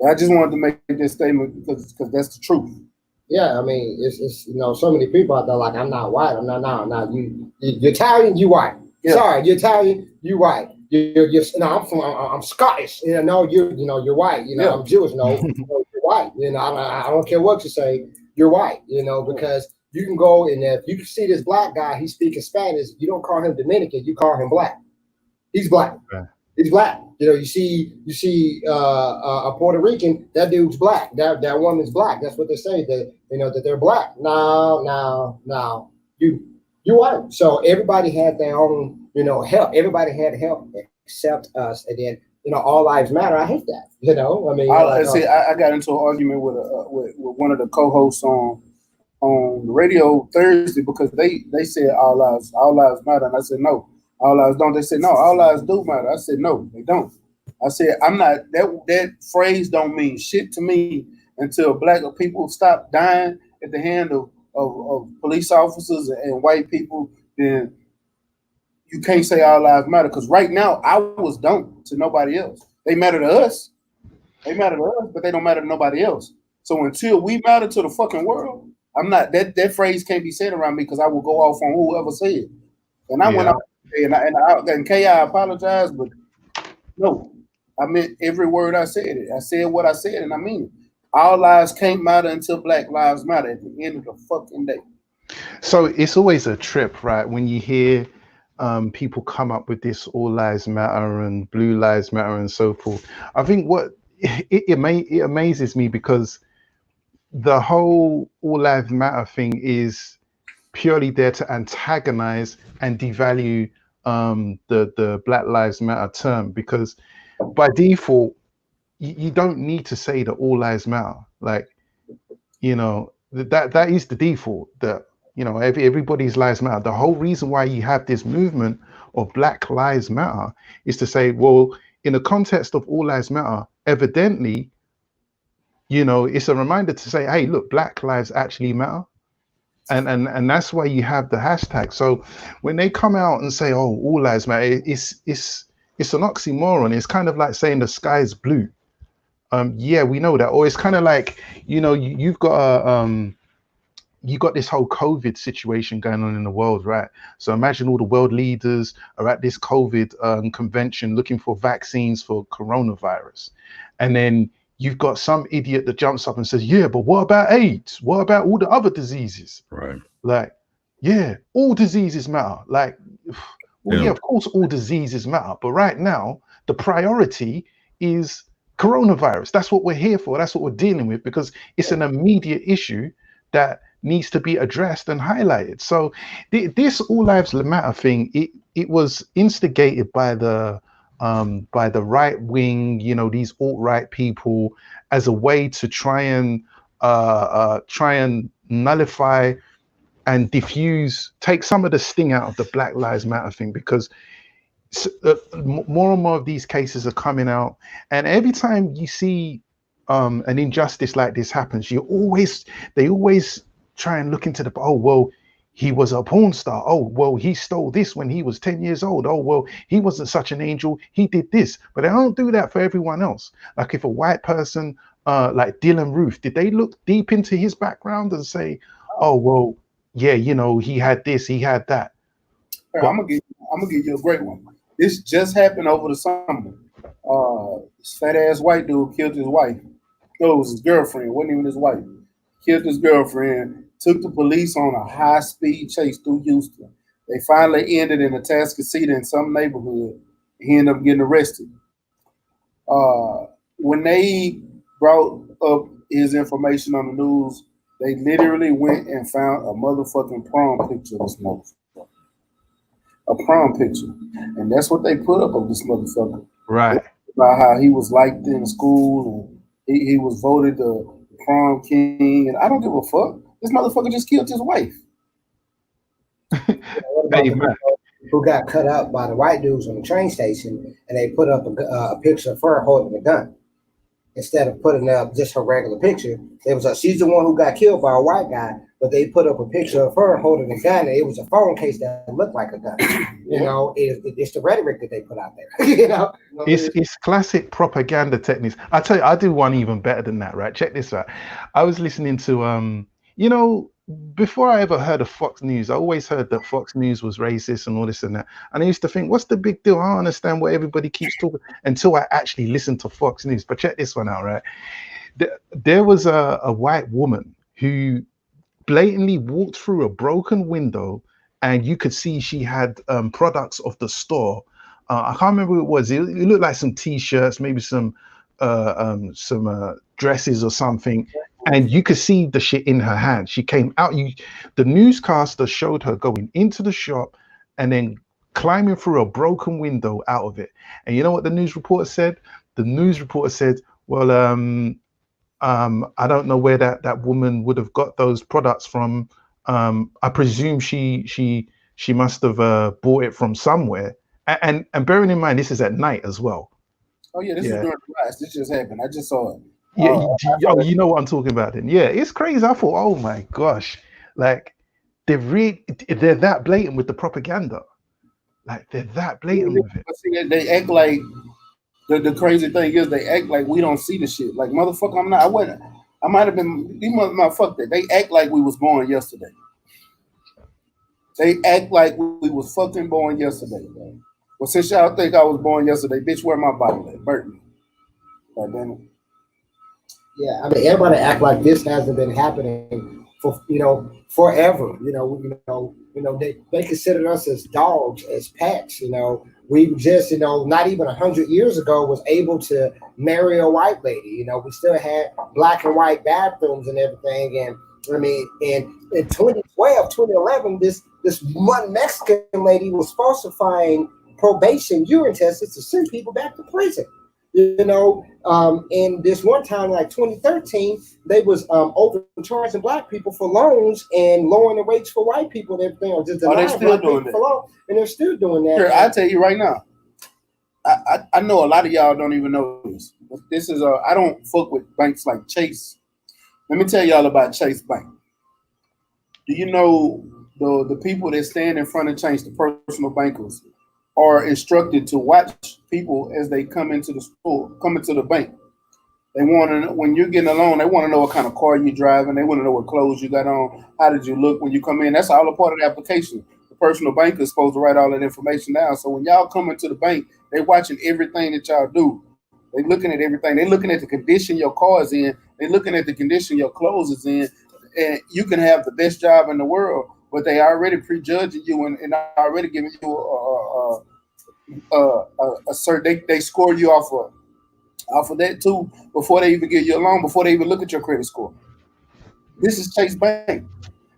I just wanted to make this statement because that's the truth. Yeah, I mean, it's you know, so many people out there like, I'm not white. I'm not. No, you're Italian. You white. Yeah. Sorry, you're Italian. You white. You're no, I'm Scottish. You know, you're white. You know, yeah. I'm Jewish. No, you're white. You know, I don't care what you say. You're white. You know, because you can go and if you can see this Black guy, he's speaking Spanish. You don't call him Dominican. You call him Black. He's Black. Right. He's Black. You know, you see a Puerto Rican, that dude's Black. That woman's Black. That's what they say, that you know that they're Black. No. You white. So everybody had their own, you know, help. Everybody had help except us. And then, you know, all lives matter. I hate that. You know, I mean, I got into an argument with one of the co-hosts on the radio Thursday because they said all lives matter, and I said no. All lives don't. They said no, all lives do matter. I said no, they don't. I said I'm not that phrase don't mean shit to me until Black people stop dying at the hand of police officers and white people. Then you can't say all lives matter because right now ours don't to nobody else. They matter to us. But they don't matter to nobody else. So until we matter to the fucking world, I'm not that phrase can't be said around me because I will go off on whoever said it. And I went out. And K, I apologize, but no, I meant every word I said. I said what I said, and I mean it. All lives can't matter until Black lives matter at the end of the fucking day. So it's always a trip, right? When you hear people come up with this all lives matter and blue lives matter and so forth. I think what it amazes me because the whole all lives matter thing is purely there to antagonize and devalue the Black Lives Matter term, because by default you don't need to say that all lives matter. Like, you know, that is the default, that, you know, everybody's lives matter. The whole reason why you have this movement of Black Lives Matter is to say, well, in the context of all lives matter, evidently, you know, it's a reminder to say, hey, look, Black lives actually matter. And that's why you have the hashtag. So when they come out and say, oh, all lives matter, it's an oxymoron. It's kind of like saying the sky is blue. Yeah, we know that. Or it's kind of like, you know, you've got this whole COVID situation going on in the world, right? So imagine all the world leaders are at this COVID convention looking for vaccines for coronavirus. And then you've got some idiot that jumps up and says, yeah, but what about AIDS? What about all the other diseases? Right. Like, yeah, all diseases matter. Like, well, yeah, of course, all diseases matter. But right now, the priority is coronavirus. That's what we're here for. That's what we're dealing with, because it's an immediate issue that needs to be addressed and highlighted. So this all lives matter thing, it was instigated by the right wing, you know, these alt-right people, as a way to try and nullify and diffuse, take some of the sting out of the Black Lives Matter thing, because more and more of these cases are coming out, and every time you see an injustice like this happens, they always try and look into the, oh well, he was a porn star, oh well, he stole this when he was 10 years old, oh well, he wasn't such an angel, he did this. But they don't do that for everyone else. Like if a white person like Dylan Roof, did they look deep into his background and say, oh well, yeah, you know, he had this, he had that? Hey, I'm gonna give you a great one. This just happened over the summer. This fat ass white dude killed his wife. No, it was his girlfriend. It wasn't even his wife. Killed his girlfriend. Took the police on a high speed chase through Houston. They finally ended in a Tascasita in some neighborhood. He ended up getting arrested. When they brought up his information on the news, they literally went and found a motherfucking prom picture of this motherfucker. A prom picture. And that's what they put up of this motherfucker. Right. About how he was liked in school and he was voted the prom king. And I don't give a fuck. This motherfucker just killed his wife. What about Hey, the man. who got cut up by the white dudes on the train station, and they put up a picture of her holding a gun instead of putting up just her regular picture. It was she's the one who got killed by a white guy, but they put up a picture of her holding a gun, and it was a phone case that looked like a gun. You know, it's the rhetoric that they put out there. You know, It's classic propaganda techniques. I tell you, I do one even better than that, right? Check this out. I was listening to you know, before I ever heard of Fox News, I always heard that Fox News was racist and all this and that. And I used to think, what's the big deal? I don't understand what everybody keeps talking until I actually listened to Fox News. But check this one out, right? There was a white woman who blatantly walked through a broken window, and you could see she had products of the store. I can't remember what it was. It looked like some t-shirts, maybe some dresses or something, and you could see the shit in her hand. She came out. The newscaster showed her going into the shop and then climbing through a broken window out of it. And you know what the news reporter said? The news reporter said, well, I don't know where that woman would have got those products from. I presume she must have bought it from somewhere. And bearing in mind, this is at night as well. Oh yeah, this is during the riots. This just happened. I just saw it. Yeah, you know what I'm talking about then. Yeah, it's crazy. I thought, oh my gosh, like they're that blatant with the propaganda. Like they're that blatant with it. See, they act like the crazy thing is they act like we don't see the shit. Like motherfucker, I'm not. I wasn't. I might have been. These motherfucker that they act like we was born yesterday. They act like we was fucking born yesterday, bro. Well, since y'all think I was born yesterday, bitch, where my body at? Burton. God damn it. yeah. I mean, everybody act like this hasn't been happening for forever. They considered us as dogs, as pets. We just not even 100 years ago was able to marry a white lady. We still had black and white bathrooms and everything. And I mean, in 2012, 2011, this one Mexican lady was falsifying probation urine tests to send people back to prison. And this one time, like 2013, they was overcharging black people for loans and lowering the rates for white people and everything. Or just they're still doing that. And they're still doing that. Here, I tell you right now, I know a lot of y'all don't even know this. But this is I don't fuck with banks like Chase. Let me tell y'all about Chase Bank. Do you know the people that stand in front of Chase, the personal bankers, are instructed to watch people as they come into the store, come into the bank. They want to know when you're getting a loan. They want to know what kind of car you're driving. They want to know what clothes you got on. How did you look when you come in? That's all a part of the application. The personal banker is supposed to write all that information down. So when y'all come into the bank, they're watching everything that y'all do. They're looking at everything. They're looking at the condition your car is in. They're looking at the condition your clothes is in. And you can have the best job in the world, but they already prejudging you and already giving you they score you off of that too before they even give you a loan, before they even look at your credit score. This is Chase Bank.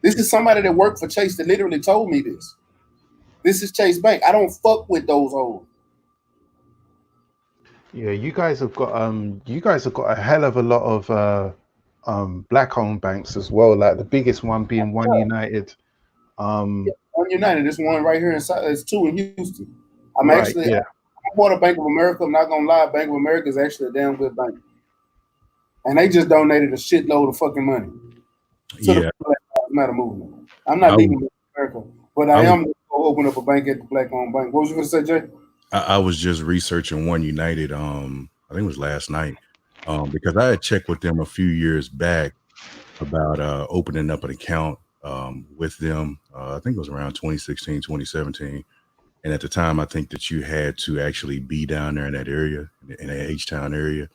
This is somebody that worked for Chase that literally told me this. This is Chase Bank. I don't fuck with those hoes. Yeah, you guys have got a hell of a lot of black-owned banks as well. Like the biggest one being One United. One United. This one right here inside. There's two in Houston. I'm Right, actually yeah. I'm part of Bank of America. I'm not gonna lie, Bank of America is actually a damn good bank, and they just donated a shitload of fucking money to the Yeah, Black Lives Matter movement. I'm I not was, leaving Bank of America, but I I was, am going to open up a bank at the Black-owned bank. What was you gonna say, Jay? I was just researching One United. I think it was last night. Because I had checked with them a few years back about opening up an account with them. I think it was around 2016, 2017. And at the time, I think that you had to actually be down there in that area, in that H-Town area.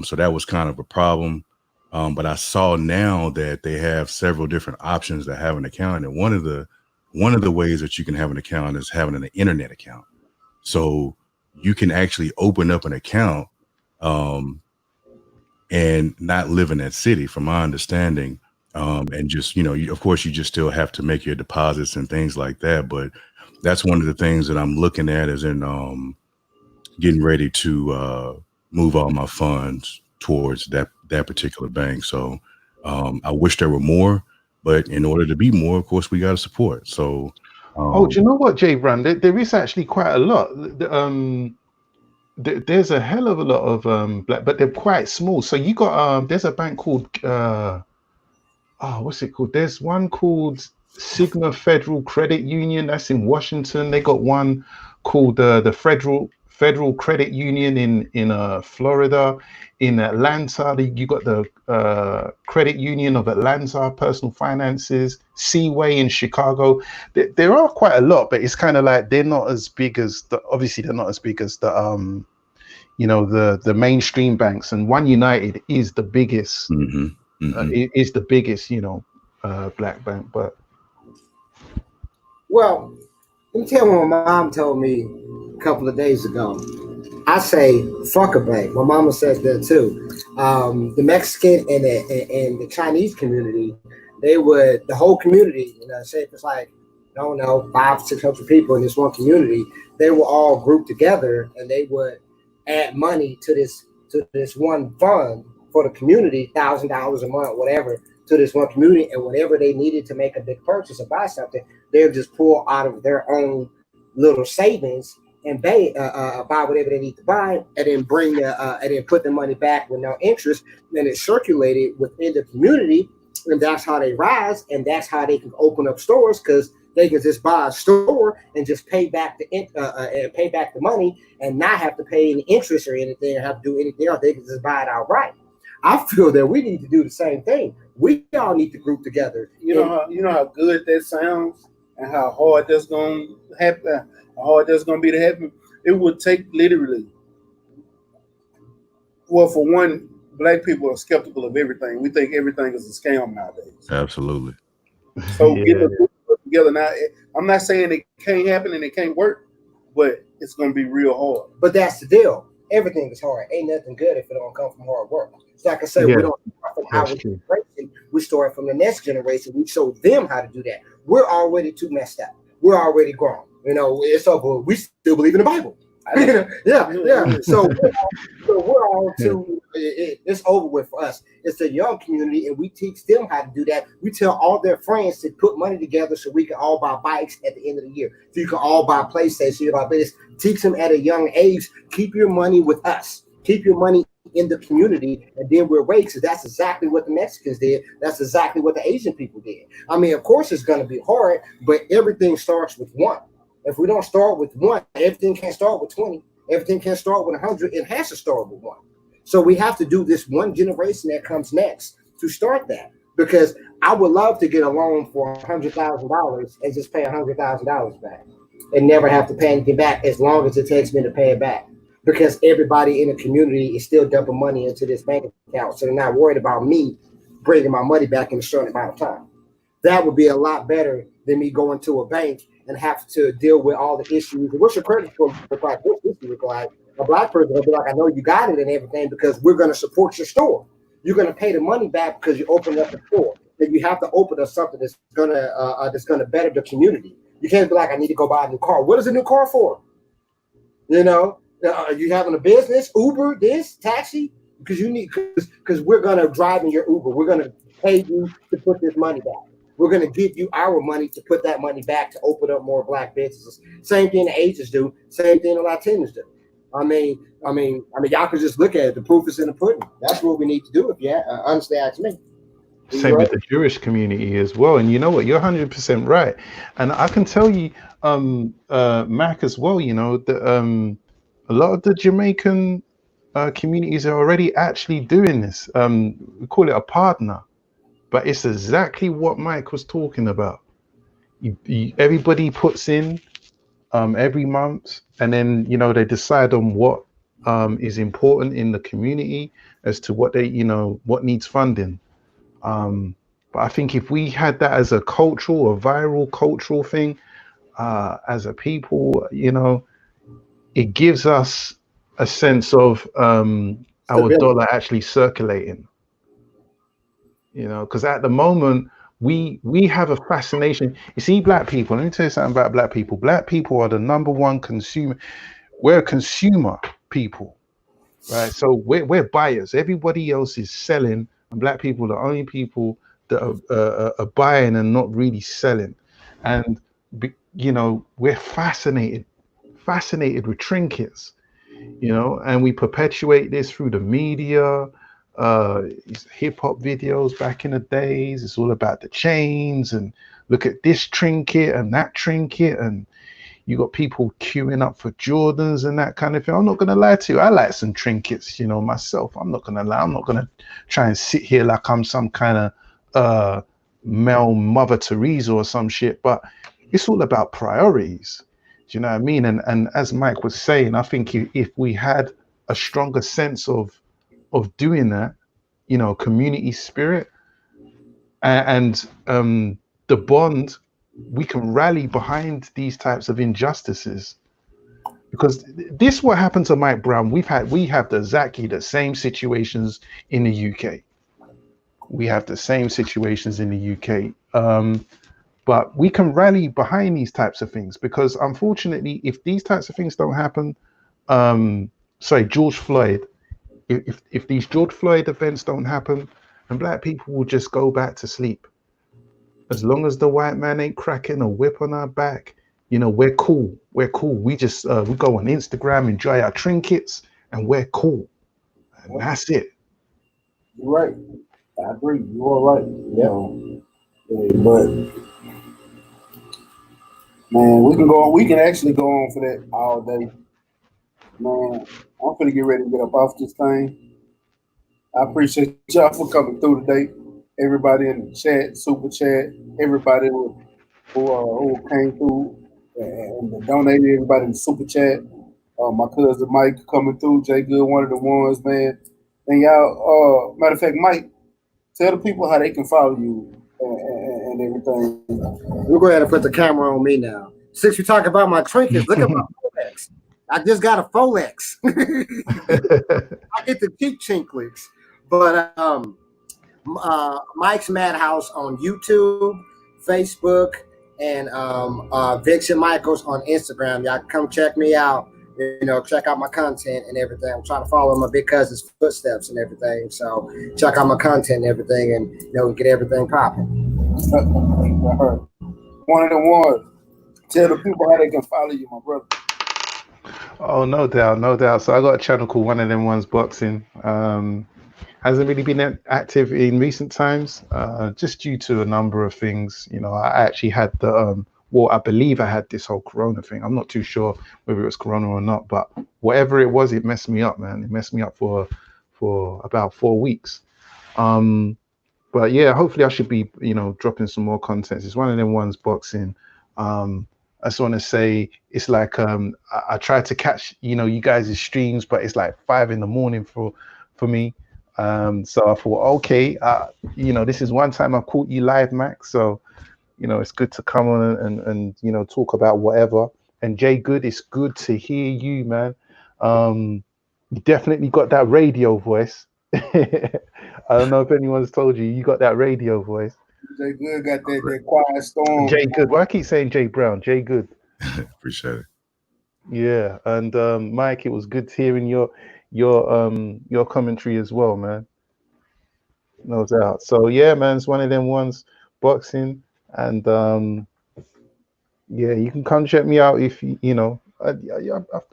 So that was kind of a problem. But I saw now that they have several different options to have an account. And one of the ways that you can have an account is having an internet account. So you can actually open up an account and not live in that city, from my understanding. And just, of course, you just still have to make your deposits and things like that. But that's one of the things that I'm looking at is in getting ready to move all my funds towards that particular bank. So I wish there were more, but in order to be more, of course, we got to support. So, Oh, do you know what, Jay Brand? There is actually quite a lot. There's a hell of a lot of black, but they're quite small. So you got there's a bank called what's it called? There's one called Sigma Federal Credit Union that's in Washington. They got one called the Federal Credit Union in Florida. In Atlanta, you got the Credit Union of Atlanta, Personal Finances, Seaway in Chicago. There are quite a lot, but it's kind of like they're not as big as obviously they're not as big as the mainstream banks. And One United is the biggest. It is the biggest, black bank. But Well, let me tell you what my mom told me a couple of days ago. I say fuck a bank. My mama says that too. The Mexican and the Chinese community, the whole community, say if it's like, I don't know, 500-600 people in this one community, they will all group together and they would add money to this one fund for the community, $1,000 a month, whatever, to this one community, and whenever they needed to make a big purchase or buy something, they'll just pull out of their own little savings and buy whatever they need to buy, and then and then put the money back with no interest. And it's circulated within the community, and that's how they rise, and that's how they can open up stores, because they can just buy a store and just pay back the money and not have to pay any interest or anything, or have to do anything else. They can just buy it outright. I feel that we need to do the same thing. We all need to group together. You know how good that sounds, and how hard that's gonna happen. How hard that's gonna be to happen. It would take literally. Well, for one, black people are skeptical of everything. We think everything is a scam nowadays. Absolutely. So getting a group together now. I'm not saying it can't happen and it can't work, but it's gonna be real hard. But that's the deal. Everything is hard. Ain't nothing good if it don't come from hard work. So like I said, we don't start from our generation. We start from the next generation. We show them how to do that. We're already too messed up. We're already grown. It's over. We still believe in the Bible. Yeah. So we're all too. It's over with for us. It's a young community, and we teach them how to do that. We tell all their friends to put money together so we can all buy bikes at the end of the year. So you can all buy PlayStation. You buy this. Teach them at a young age. Keep your money with us. Keep your money in the community, and then we're raised. So that's exactly what the Mexicans did. That's exactly what the Asian people did. I mean, of course, it's going to be hard, but everything starts with one. If we don't start with one, everything can't start with 20. Everything can't start with 100. It has to start with one. So we have to do this one generation that comes next to start that. Because I would love to get a loan for $100,000 and just pay $100,000 back and never have to pay anything back, as long as it takes me to pay it back. Because everybody in the community is still dumping money into this bank account. So they're not worried about me bringing my money back in a certain amount of time. That would be a lot better than me going to a bank and have to deal with all the issues. What's your credit score look like? What's this look like? A black person will be like, I know you got it and everything, because we're going to support your store. You're going to pay the money back because you opened up the store. Then you have to open up something that's going to better the community. You can't be like, I need to go buy a new car. What is a new car for? Are you having a business, Uber, this, taxi? Because we're going to drive in your Uber. We're going to pay you to put this money back. we're going to give you our money to put that money back to open up more black businesses. Same thing the Asians do. Same thing the Latinos do. I mean, y'all can just look at it. The proof is in the pudding. That's what we need to do. If you honestly ask me. Same with the Jewish community as well. And you know what? You're 100% right. And I can tell you, Mac, as well, you know, that a lot of the Jamaican communities are already actually doing this. We call it a partner, but it's exactly what Mike was talking about. Everybody puts in every month, and then, you know, they decide on what is important in the community as to what they, you know, what needs funding. But I think if we had that as a cultural, a viral cultural thing, as a people, you know, it gives us a sense of our dollar actually circulating. You know, because at the moment we have a fascination. You see, black people. Let me tell you something about black people. Black people are the #1 consumer. We're a consumer people, right? So we're buyers. Everybody else is selling, and black people are the only people that are buying and not really selling. And you know, we're fascinated with trinkets, you know, and we perpetuate this through the media. Hip hop videos back in the days, it's all about the chains and look at this trinket and that trinket, and you got people queuing up for Jordans and that kind of thing. I'm not gonna lie to you, I like some trinkets, you know, myself. I'm not gonna lie, I'm not gonna try and sit here like I'm some kind of male Mother Teresa or some shit, but it's all about priorities. Do you know what I mean? And as Mike was saying, I think if we had a stronger sense of doing that, you know, community spirit and the bond, we can rally behind these types of injustices. Because this what happened to Mike Brown. We have exactly the same situations in the UK. We have the same situations in the UK. But we can rally behind these types of things, because unfortunately, if these types of things don't happen, George Floyd, if these George Floyd events don't happen, and black people will just go back to sleep. As long as the white man ain't cracking a whip on our back, you know, we're cool. We're cool. We just we go on Instagram, enjoy our trinkets, and we're cool. And that's it. You're right. I agree. You are right. But man, we can actually go on for that all day. Man, I'm gonna get ready to get up off this thing. I appreciate y'all for coming through today. Everybody in the chat, super chat, everybody who came through and donated, everybody in the super chat. My cousin Mike coming through, Jay Good, one of the ones, man. And y'all, matter of fact, Mike, tell the people how they can follow you and everything. We'll go ahead and put the camera on me now. Since you talk about my trinkets, look at my Folex. I just got a Folex. I get the cheap chinklets. But Mike's Madhouse on YouTube, Facebook, and Vixen Michaels on Instagram. Y'all come check me out. You know, check out my content and everything. I'm trying to follow my big cousin's footsteps and everything. So check out my content and everything, and you know, get everything popping. One of the ones. Tell the people how they can follow you, my brother. Oh, no doubt, no doubt. So I got a channel called One of Them Ones Boxing. Hasn't really been active in recent times, just due to a number of things. You know, I actually had the I believe I had this whole Corona thing. I'm not too sure whether it was Corona or not, but whatever it was, it messed me up, man. It messed me up for about 4 weeks. But yeah, hopefully I should be, you know, dropping some more content. It's One of Them Ones Boxing. I just want to say it's like I tried to catch, you know, you guys' streams, but it's like 5 a.m. for me. So I thought, okay, you know, this is one time I've caught you live, Max. So, you know, it's good to come on and you know, talk about whatever. And Jay Good, it's good to hear you, man. You definitely got that radio voice. I don't know if anyone's told you got that radio voice. Jay Good got that quiet storm. Jay Good. Why I keep saying Jay Brown? Jay Good. Appreciate it. Yeah, and Mike, it was good hearing your commentary as well, man. No doubt. So yeah, man, it's One of Them Ones Boxing. And yeah, you can come check me out if you know.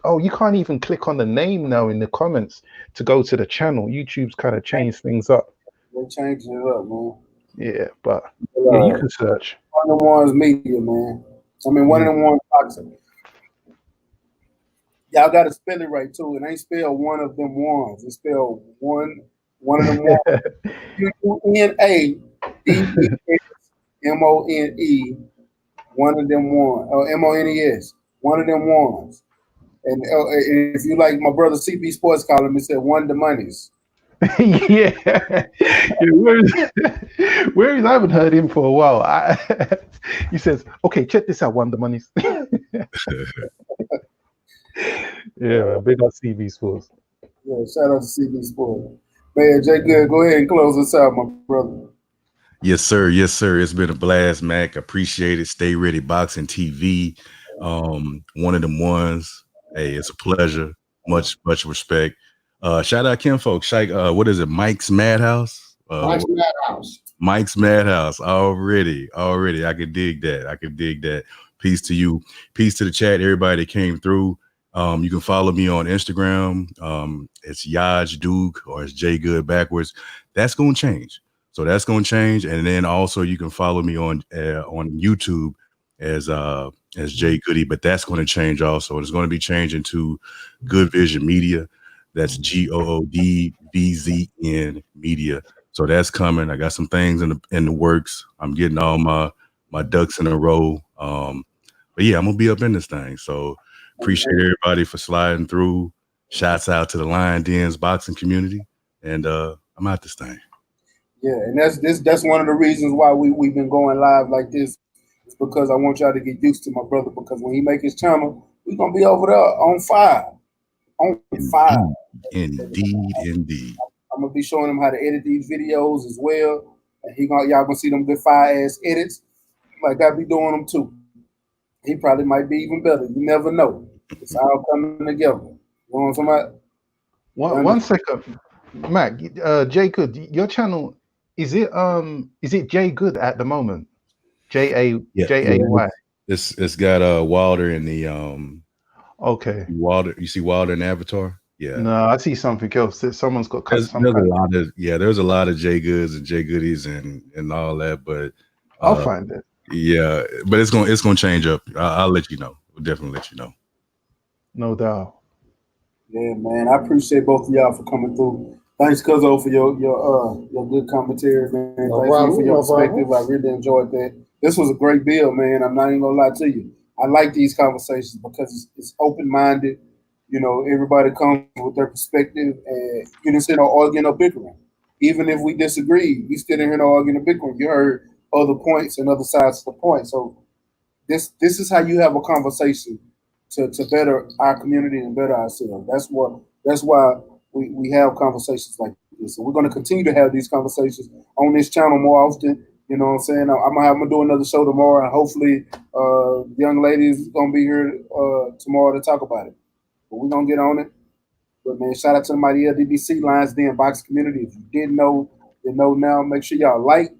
Oh, you can't even click on the name now in the comments to go to the channel. YouTube's kind of changed things up. They're changing it up, man. Yeah, but yeah, you can search. One of them ones media, man. I mean, one of them ones boxing. Y'all got to spell it right too. It ain't spelled one of them ones. It's spelled one of them ones. UNADESMONE. One of them ones. MONES. One of them ones. And if you like my brother CB Sports column, it said one of the monies. Yeah. Where is I haven't heard him for a while. He says, okay, check this out, Wonder Monies. Yeah, man, big up CB Sports. Yeah, shout out to CB Sports. Man, Jay Good, go ahead and close us out, my brother. Yes, sir. Yes, sir. It's been a blast, Mac. Appreciate it. Stay Ready Boxing TV. One of them ones. Hey, it's a pleasure. Much respect. Shout out Kim folks. What is it? Mike's Madhouse? Mike's Madhouse. Mike's Madhouse. Already. I could dig that. Peace to you. Peace to the chat. Everybody that came through. You can follow me on Instagram. It's Yaj Duke or it's J Good backwards. That's going to change. So that's going to change. And then also you can follow me on YouTube as Jay Goody, but that's going to change also. It's going to be changing to GoodVznMedia. That's GoodVzN Media. So that's coming. I got some things in the works. I'm getting all my ducks in a row. But yeah, I'm going to be up in this thing. So appreciate everybody for sliding through. Shouts out to the Lion Dens boxing community. And I'm out this thing. Yeah, and that's one of the reasons why we've been going live like this. It's because I want y'all to get used to my brother, because when he make his channel, we're gonna be over there on fire. On fire. Indeed. I'm gonna be showing him how to edit these videos as well. And y'all gonna see them good fire ass edits. Like I be doing them too. He probably might be even better. You never know. It's all coming together. You know what I'm talking about? One second, Mac. Jay Good, your channel. Is it Jay Good at the moment? Jay. It's got Wilder in the Okay. Wilder. You see Wilder in Avatar? Yeah. No, I see something else. Someone's got there's a lot of Jay Goods and Jay Goodies and all that, but I'll find it. Yeah, but it's gonna change up. I'll let you know. We'll definitely let you know. No doubt. Yeah, man. I appreciate both of y'all for coming through. Thanks, Cuzzo, for your good commentary, man. Thanks for your perspective. I really enjoyed that. This was a great bill, man. I'm not even gonna lie to you. I like these conversations because it's open-minded. You know, everybody comes with their perspective, and you didn't sit there arguing or bickering. Even if we disagree, we still didn't hear no arguing or bickering. You heard other points and other sides of the point. So this is how you have a conversation to better our community and better ourselves. That's why we have conversations like this. So we're going to continue to have these conversations on this channel more often. You know what I'm saying? I'm gonna do another show tomorrow, and hopefully the young lady is gonna be here tomorrow to talk about it. But we're gonna get on it. But man, shout out to my LDBC Lions Den boxing community. If you didn't know, you know now. Make sure y'all like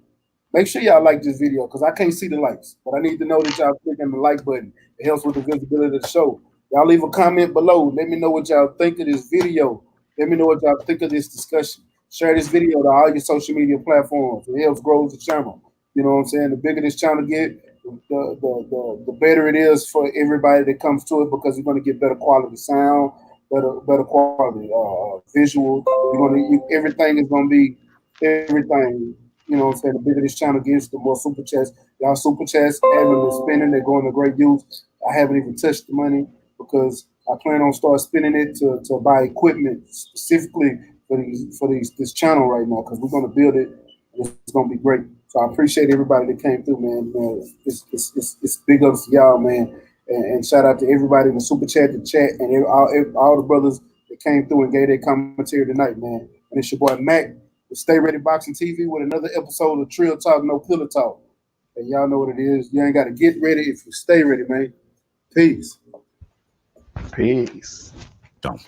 this video, because I can't see the likes, but I need to know that y'all clicking the like button. It helps with the visibility of the show. Y'all leave a comment below. Let me know what y'all think of this video. Let me know what y'all think of this discussion. Share this video to all your social media platforms. It helps grow the channel. You know what I'm saying? The bigger this channel get, the better it is for everybody that comes to it, because you're going to get better quality sound, better quality visual. Everything is going to be everything. You know what I'm saying? The bigger this channel gets, the more super chats. Y'all super chats haven't been spending. They're going to great use. I haven't even touched the money, because I plan on start spending it to buy equipment specifically for this channel right now, because we're going to build it. It's going to be great. So I appreciate everybody that came through, man. It's big ups to y'all, man. And shout out to everybody in the super chat, the chat, and all the brothers that came through and gave their commentary tonight, man. And it's your boy Mac. Stay Ready Boxing TV with another episode of Trill Talk, No Pillow Talk. And y'all know what it is. You ain't got to get ready if you stay ready, man. Peace. Peace. Don't.